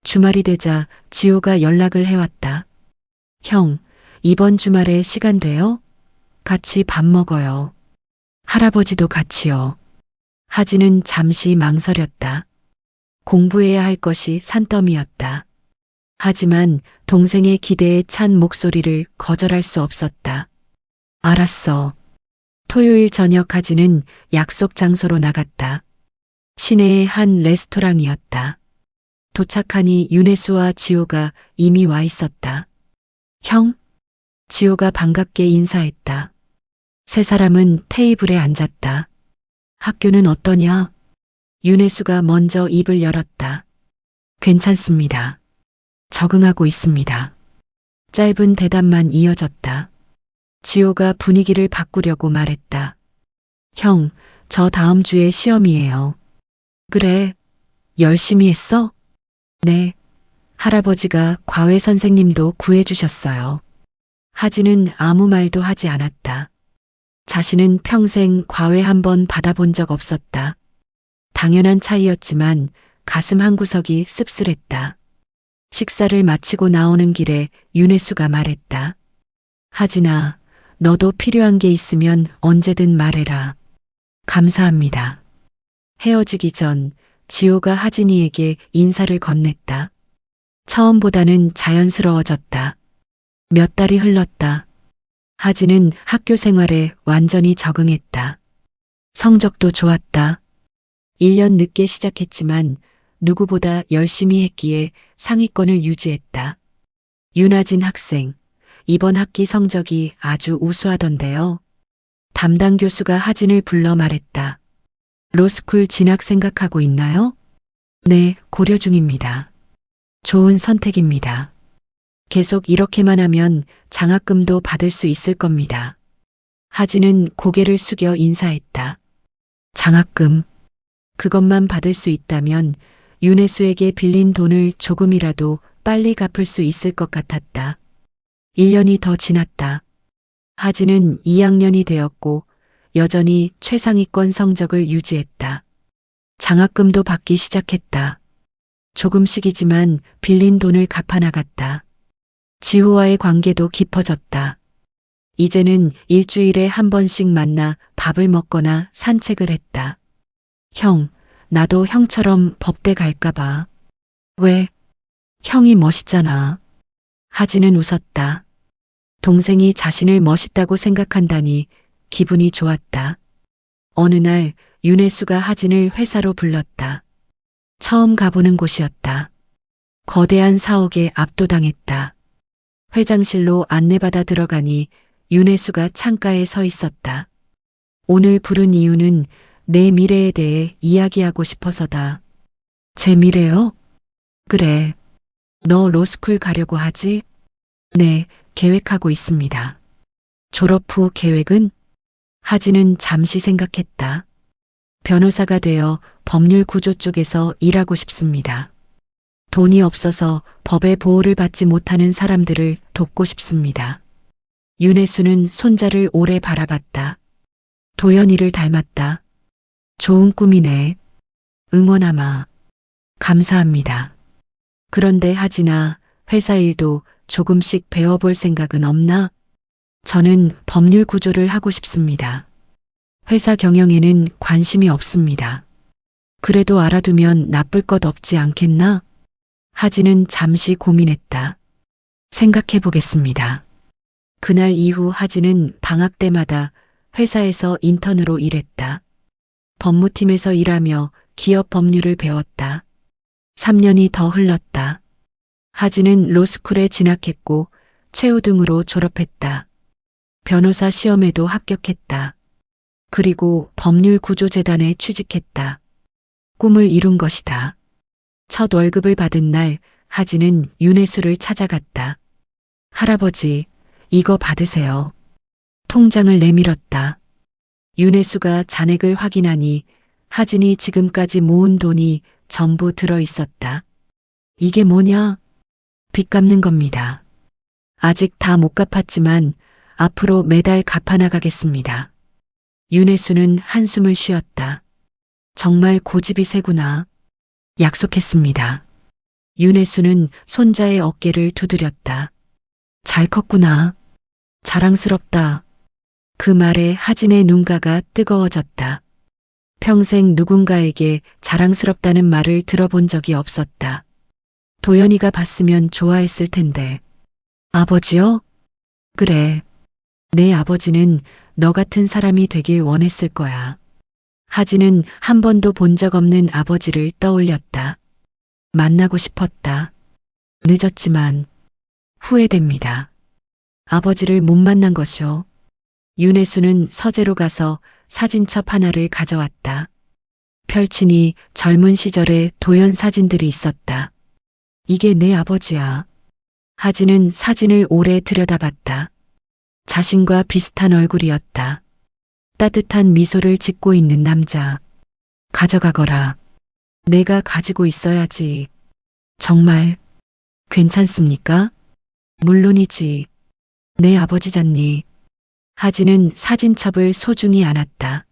A: 주말이 되자 지호가 연락을 해왔다. 형, 이번 주말에 시간 돼요? 같이 밥 먹어요. 할아버지도 같이요. 하진은 잠시 망설였다. 공부해야 할 것이 산더미였다. 하지만 동생의 기대에 찬 목소리를 거절할 수 없었다. 알았어. 토요일 저녁 하진은 약속 장소로 나갔다. 시내의 한 레스토랑이었다. 도착하니 윤혜수와 지호가 이미 와 있었다. 형? 지호가 반갑게 인사했다. 세 사람은 테이블에 앉았다. 학교는 어떠냐? 윤혜수가 먼저 입을 열었다. 괜찮습니다. 적응하고 있습니다. 짧은 대답만 이어졌다. 지호가 분위기를 바꾸려고 말했다. 형, 저 다음 주에 시험이에요. 그래, 열심히 했어? 네, 할아버지가 과외 선생님도 구해주셨어요. 하진은 아무 말도 하지 않았다. 자신은 평생 과외 한 번 받아본 적 없었다. 당연한 차이였지만 가슴 한구석이 씁쓸했다. 식사를 마치고 나오는 길에 윤혜수가 말했다. 하진아, 너도 필요한 게 있으면 언제든 말해라. 감사합니다. 헤어지기 전 지호가 하진이에게 인사를 건넸다. 처음보다는 자연스러워졌다. 몇 달이 흘렀다. 하진은 학교 생활에 완전히 적응했다. 성적도 좋았다. 1년 늦게 시작했지만 누구보다 열심히 했기에 상위권을 유지했다. 윤하진 학생, 이번 학기 성적이 아주 우수하던데요. 담당 교수가 하진을 불러 말했다. 로스쿨 진학 생각하고 있나요? 네, 고려 중입니다. 좋은 선택입니다. 계속 이렇게만 하면 장학금도 받을 수 있을 겁니다. 하진은 고개를 숙여 인사했다. 장학금. 그것만 받을 수 있다면 윤혜수에게 빌린 돈을 조금이라도 빨리 갚을 수 있을 것 같았다. 1년이 더 지났다. 하진은 2학년이 되었고 여전히 최상위권 성적을 유지했다. 장학금도 받기 시작했다. 조금씩이지만 빌린 돈을 갚아나갔다. 지호와의 관계도 깊어졌다. 이제는 일주일에 한 번씩 만나 밥을 먹거나 산책을 했다. 형, 나도 형처럼 법대 갈까봐. 왜? 형이 멋있잖아. 하진은 웃었다. 동생이 자신을 멋있다고 생각한다니 기분이 좋았다. 어느 날 윤혜수가 하진을 회사로 불렀다. 처음 가보는 곳이었다. 거대한 사옥에 압도당했다. 회장실로 안내받아 들어가니 윤혜수가 창가에 서 있었다. 오늘 부른 이유는 내 미래에 대해 이야기하고 싶어서다. 제 미래요? 그래. 너 로스쿨 가려고 하지? 네, 계획하고 있습니다. 졸업 후 계획은? 하지는 잠시 생각했다. 변호사가 되어 법률 구조 쪽에서 일하고 싶습니다. 돈이 없어서 법의 보호를 받지 못하는 사람들을 돕고 싶습니다. 윤혜수는 손자를 오래 바라봤다. 도연이를 닮았다. 좋은 꿈이네. 응원하마. 감사합니다. 그런데 하진아, 회사 일도 조금씩 배워볼 생각은 없나? 저는 법률 구조를 하고 싶습니다. 회사 경영에는 관심이 없습니다. 그래도 알아두면 나쁠 것 없지 않겠나? 하진은 잠시 고민했다. 생각해 보겠습니다. 그날 이후 하진은 방학 때마다 회사에서 인턴으로 일했다. 법무팀에서 일하며 기업 법률을 배웠다. 3년이 더 흘렀다. 하진은 로스쿨에 진학했고 최우등으로 졸업했다. 변호사 시험에도 합격했다. 그리고 법률구조재단에 취직했다. 꿈을 이룬 것이다. 첫 월급을 받은 날 하진은 윤혜수를 찾아갔다. 할아버지, 이거 받으세요. 통장을 내밀었다. 윤혜수가 잔액을 확인하니 하진이 지금까지 모은 돈이 전부 들어 있었다. 이게 뭐냐? 빚 갚는 겁니다. 아직 다 못 갚았지만 앞으로 매달 갚아나가겠습니다. 윤혜수는 한숨을 쉬었다. 정말 고집이 세구나. 약속했습니다. 윤혜수는 손자의 어깨를 두드렸다. 잘 컸구나. 자랑스럽다. 그 말에 하진의 눈가가 뜨거워졌다. 평생 누군가에게 자랑스럽다는 말을 들어본 적이 없었다. 도연이가 봤으면 좋아했을 텐데. 아버지요? 그래. 내 아버지는 너 같은 사람이 되길 원했을 거야. 하진은 한 번도 본 적 없는 아버지를 떠올렸다. 만나고 싶었다. 늦었지만 후회됩니다. 아버지를 못 만난 것이오. 윤혜수는 서재로 가서 사진첩 하나를 가져왔다. 펼치니 젊은 시절의 도연 사진들이 있었다. 이게 내 아버지야. 하진은 사진을 오래 들여다봤다. 자신과 비슷한 얼굴이었다. 따뜻한 미소를 짓고 있는 남자. 가져가거라. 내가 가지고 있어야지. 정말 괜찮습니까? 물론이지. 내 아버지잖니. 하진은 사진첩을 소중히 안았다.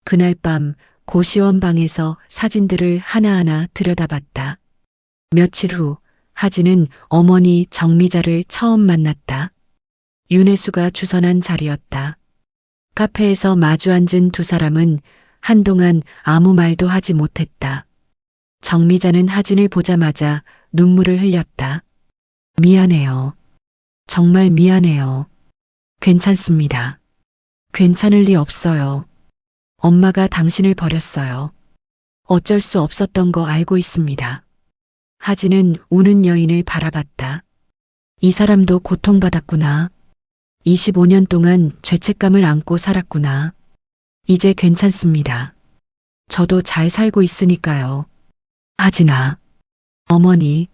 A: 그날 밤 고시원 방에서 사진들을 하나하나 들여다봤다. 며칠 후 하진은 어머니 정미자를 처음 만났다. 윤혜수가 주선한 자리였다. 카페에서 마주 앉은 두 사람은 한동안 아무 말도 하지 못했다. 정미자는 하진을 보자마자 눈물을 흘렸다. 미안해요. 정말 미안해요. 괜찮습니다. 괜찮을 리 없어요. 엄마가 당신을 버렸어요. 어쩔 수 없었던 거 알고 있습니다. 하진은 우는 여인을 바라봤다. 이 사람도 고통받았구나. 25년 동안 죄책감을 안고 살았구나. 이제 괜찮습니다. 저도 잘 살고 있으니까요. 하진아. 어머니.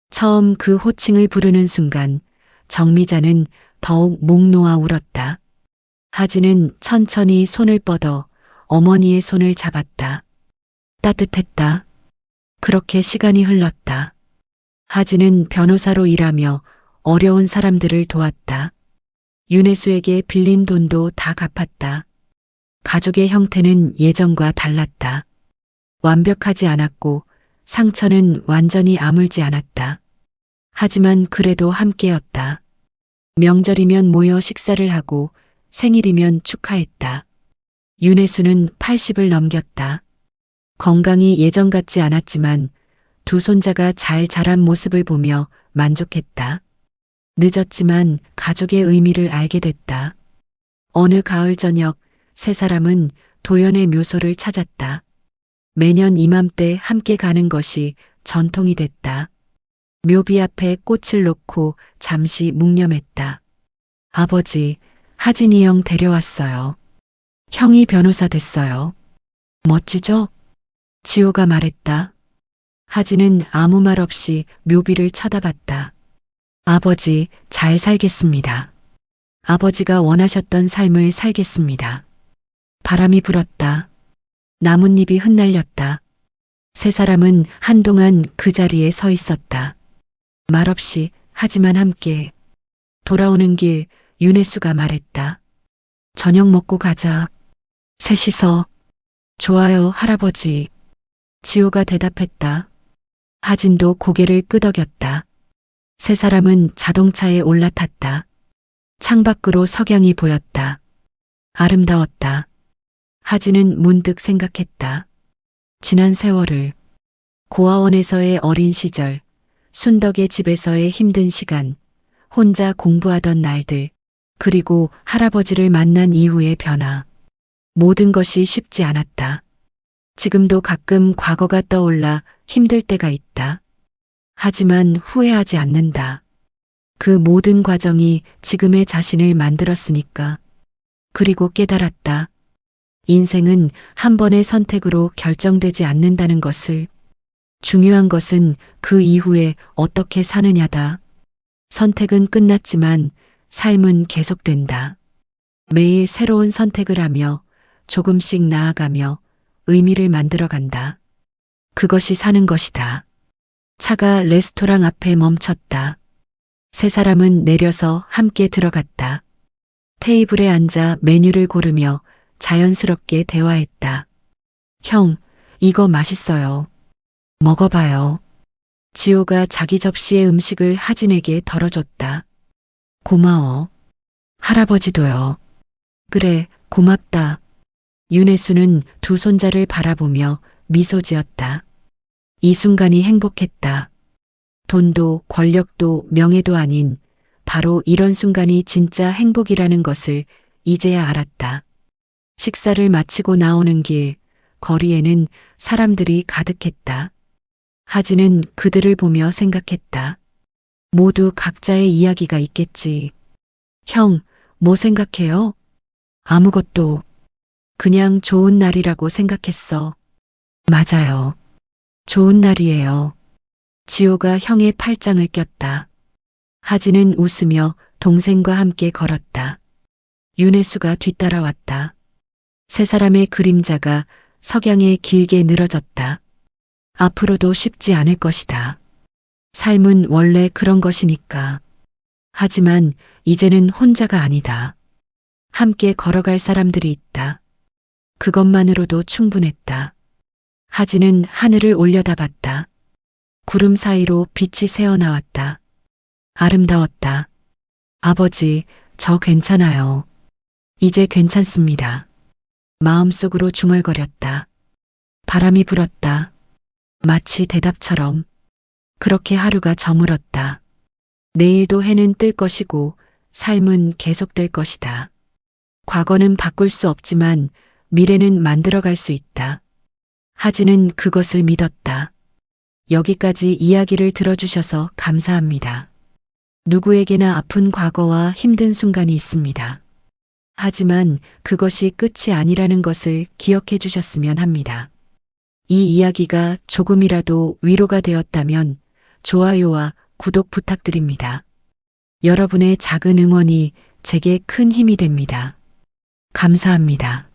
A: 처음 그 호칭을 부르는 순간 정미자는 더욱 목 놓아 울었다. 하진은 천천히 손을 뻗어 어머니의 손을 잡았다. 따뜻했다. 그렇게 시간이 흘렀다. 하진은 변호사로 일하며 어려운 사람들을 도왔다. 윤혜수에게 빌린 돈도 다 갚았다. 가족의 형태는 예전과 달랐다. 완벽하지 않았고 상처는 완전히 아물지 않았다. 하지만 그래도 함께였다. 명절이면 모여 식사를 하고 생일이면 축하했다. 윤혜수는 80을 넘겼다. 건강이 예전 같지 않았지만 두 손자가 잘 자란 모습을 보며 만족했다. 늦었지만 가족의 의미를 알게 됐다. 어느 가을 저녁 세 사람은 도연의 묘소를 찾았다. 매년 이맘때 함께 가는 것이 전통이 됐다. 묘비 앞에 꽃을 놓고 잠시 묵념했다. 아버지, 하진이 형 데려왔어요. 형이 변호사 됐어요. 멋지죠? 지호가 말했다. 하진은 아무 말 없이 묘비를 쳐다봤다. 아버지, 잘 살겠습니다. 아버지가 원하셨던 삶을 살겠습니다. 바람이 불었다. 나뭇잎이 흩날렸다. 세 사람은 한동안 그 자리에 서 있었다. 말없이 하지만 함께. 돌아오는 길 윤혜수가 말했다. 저녁 먹고 가자. 셋이서. 좋아요, 할아버지. 지호가 대답했다. 하진도 고개를 끄덕였다. 세 사람은 자동차에 올라탔다. 창밖으로 석양이 보였다. 아름다웠다. 하진은 문득 생각했다. 지난 세월을, 고아원에서의 어린 시절, 순덕의 집에서의 힘든 시간, 혼자 공부하던 날들, 그리고 할아버지를 만난 이후의 변화. 모든 것이 쉽지 않았다. 지금도 가끔 과거가 떠올라 힘들 때가 있다. 하지만 후회하지 않는다. 그 모든 과정이 지금의 자신을 만들었으니까. 그리고 깨달았다. 인생은 한 번의 선택으로 결정되지 않는다는 것을. 중요한 것은 그 이후에 어떻게 사느냐다. 선택은 끝났지만 삶은 계속된다. 매일 새로운 선택을 하며 조금씩 나아가며 의미를 만들어간다. 그것이 사는 것이다. 차가 레스토랑 앞에 멈췄다. 세 사람은 내려서 함께 들어갔다. 테이블에 앉아 메뉴를 고르며 자연스럽게 대화했다. 형, 이거 맛있어요. 먹어봐요. 지호가 자기 접시의 음식을 하진에게 덜어줬다. 고마워. 할아버지도요. 그래, 고맙다. 윤혜수는 두 손자를 바라보며 미소 지었다. 이 순간이 행복했다. 돈도 권력도 명예도 아닌 바로 이런 순간이 진짜 행복이라는 것을 이제야 알았다. 식사를 마치고 나오는 길, 거리에는 사람들이 가득했다. 하진은 그들을 보며 생각했다. 모두 각자의 이야기가 있겠지. 형, 뭐 생각해요? 아무것도. 그냥 좋은 날이라고 생각했어. 맞아요. 좋은 날이에요. 지호가 형의 팔짱을 꼈다. 하진은 웃으며 동생과 함께 걸었다. 윤혜수가 뒤따라왔다. 세 사람의 그림자가 석양에 길게 늘어졌다. 앞으로도 쉽지 않을 것이다. 삶은 원래 그런 것이니까. 하지만 이제는 혼자가 아니다. 함께 걸어갈 사람들이 있다. 그것만으로도 충분했다. 하진은 하늘을 올려다봤다. 구름 사이로 빛이 새어나왔다. 아름다웠다. 아버지, 저 괜찮아요. 이제 괜찮습니다. 마음속으로 중얼거렸다. 바람이 불었다. 마치 대답처럼. 그렇게 하루가 저물었다. 내일도 해는 뜰 것이고 삶은 계속될 것이다. 과거는 바꿀 수 없지만 미래는 만들어갈 수 있다. 하진은 그것을 믿었다. 여기까지 이야기를 들어주셔서 감사합니다. 누구에게나 아픈 과거와 힘든 순간이 있습니다. 하지만 그것이 끝이 아니라는 것을 기억해 주셨으면 합니다. 이 이야기가 조금이라도 위로가 되었다면 좋아요와 구독 부탁드립니다. 여러분의 작은 응원이 제게 큰 힘이 됩니다. 감사합니다.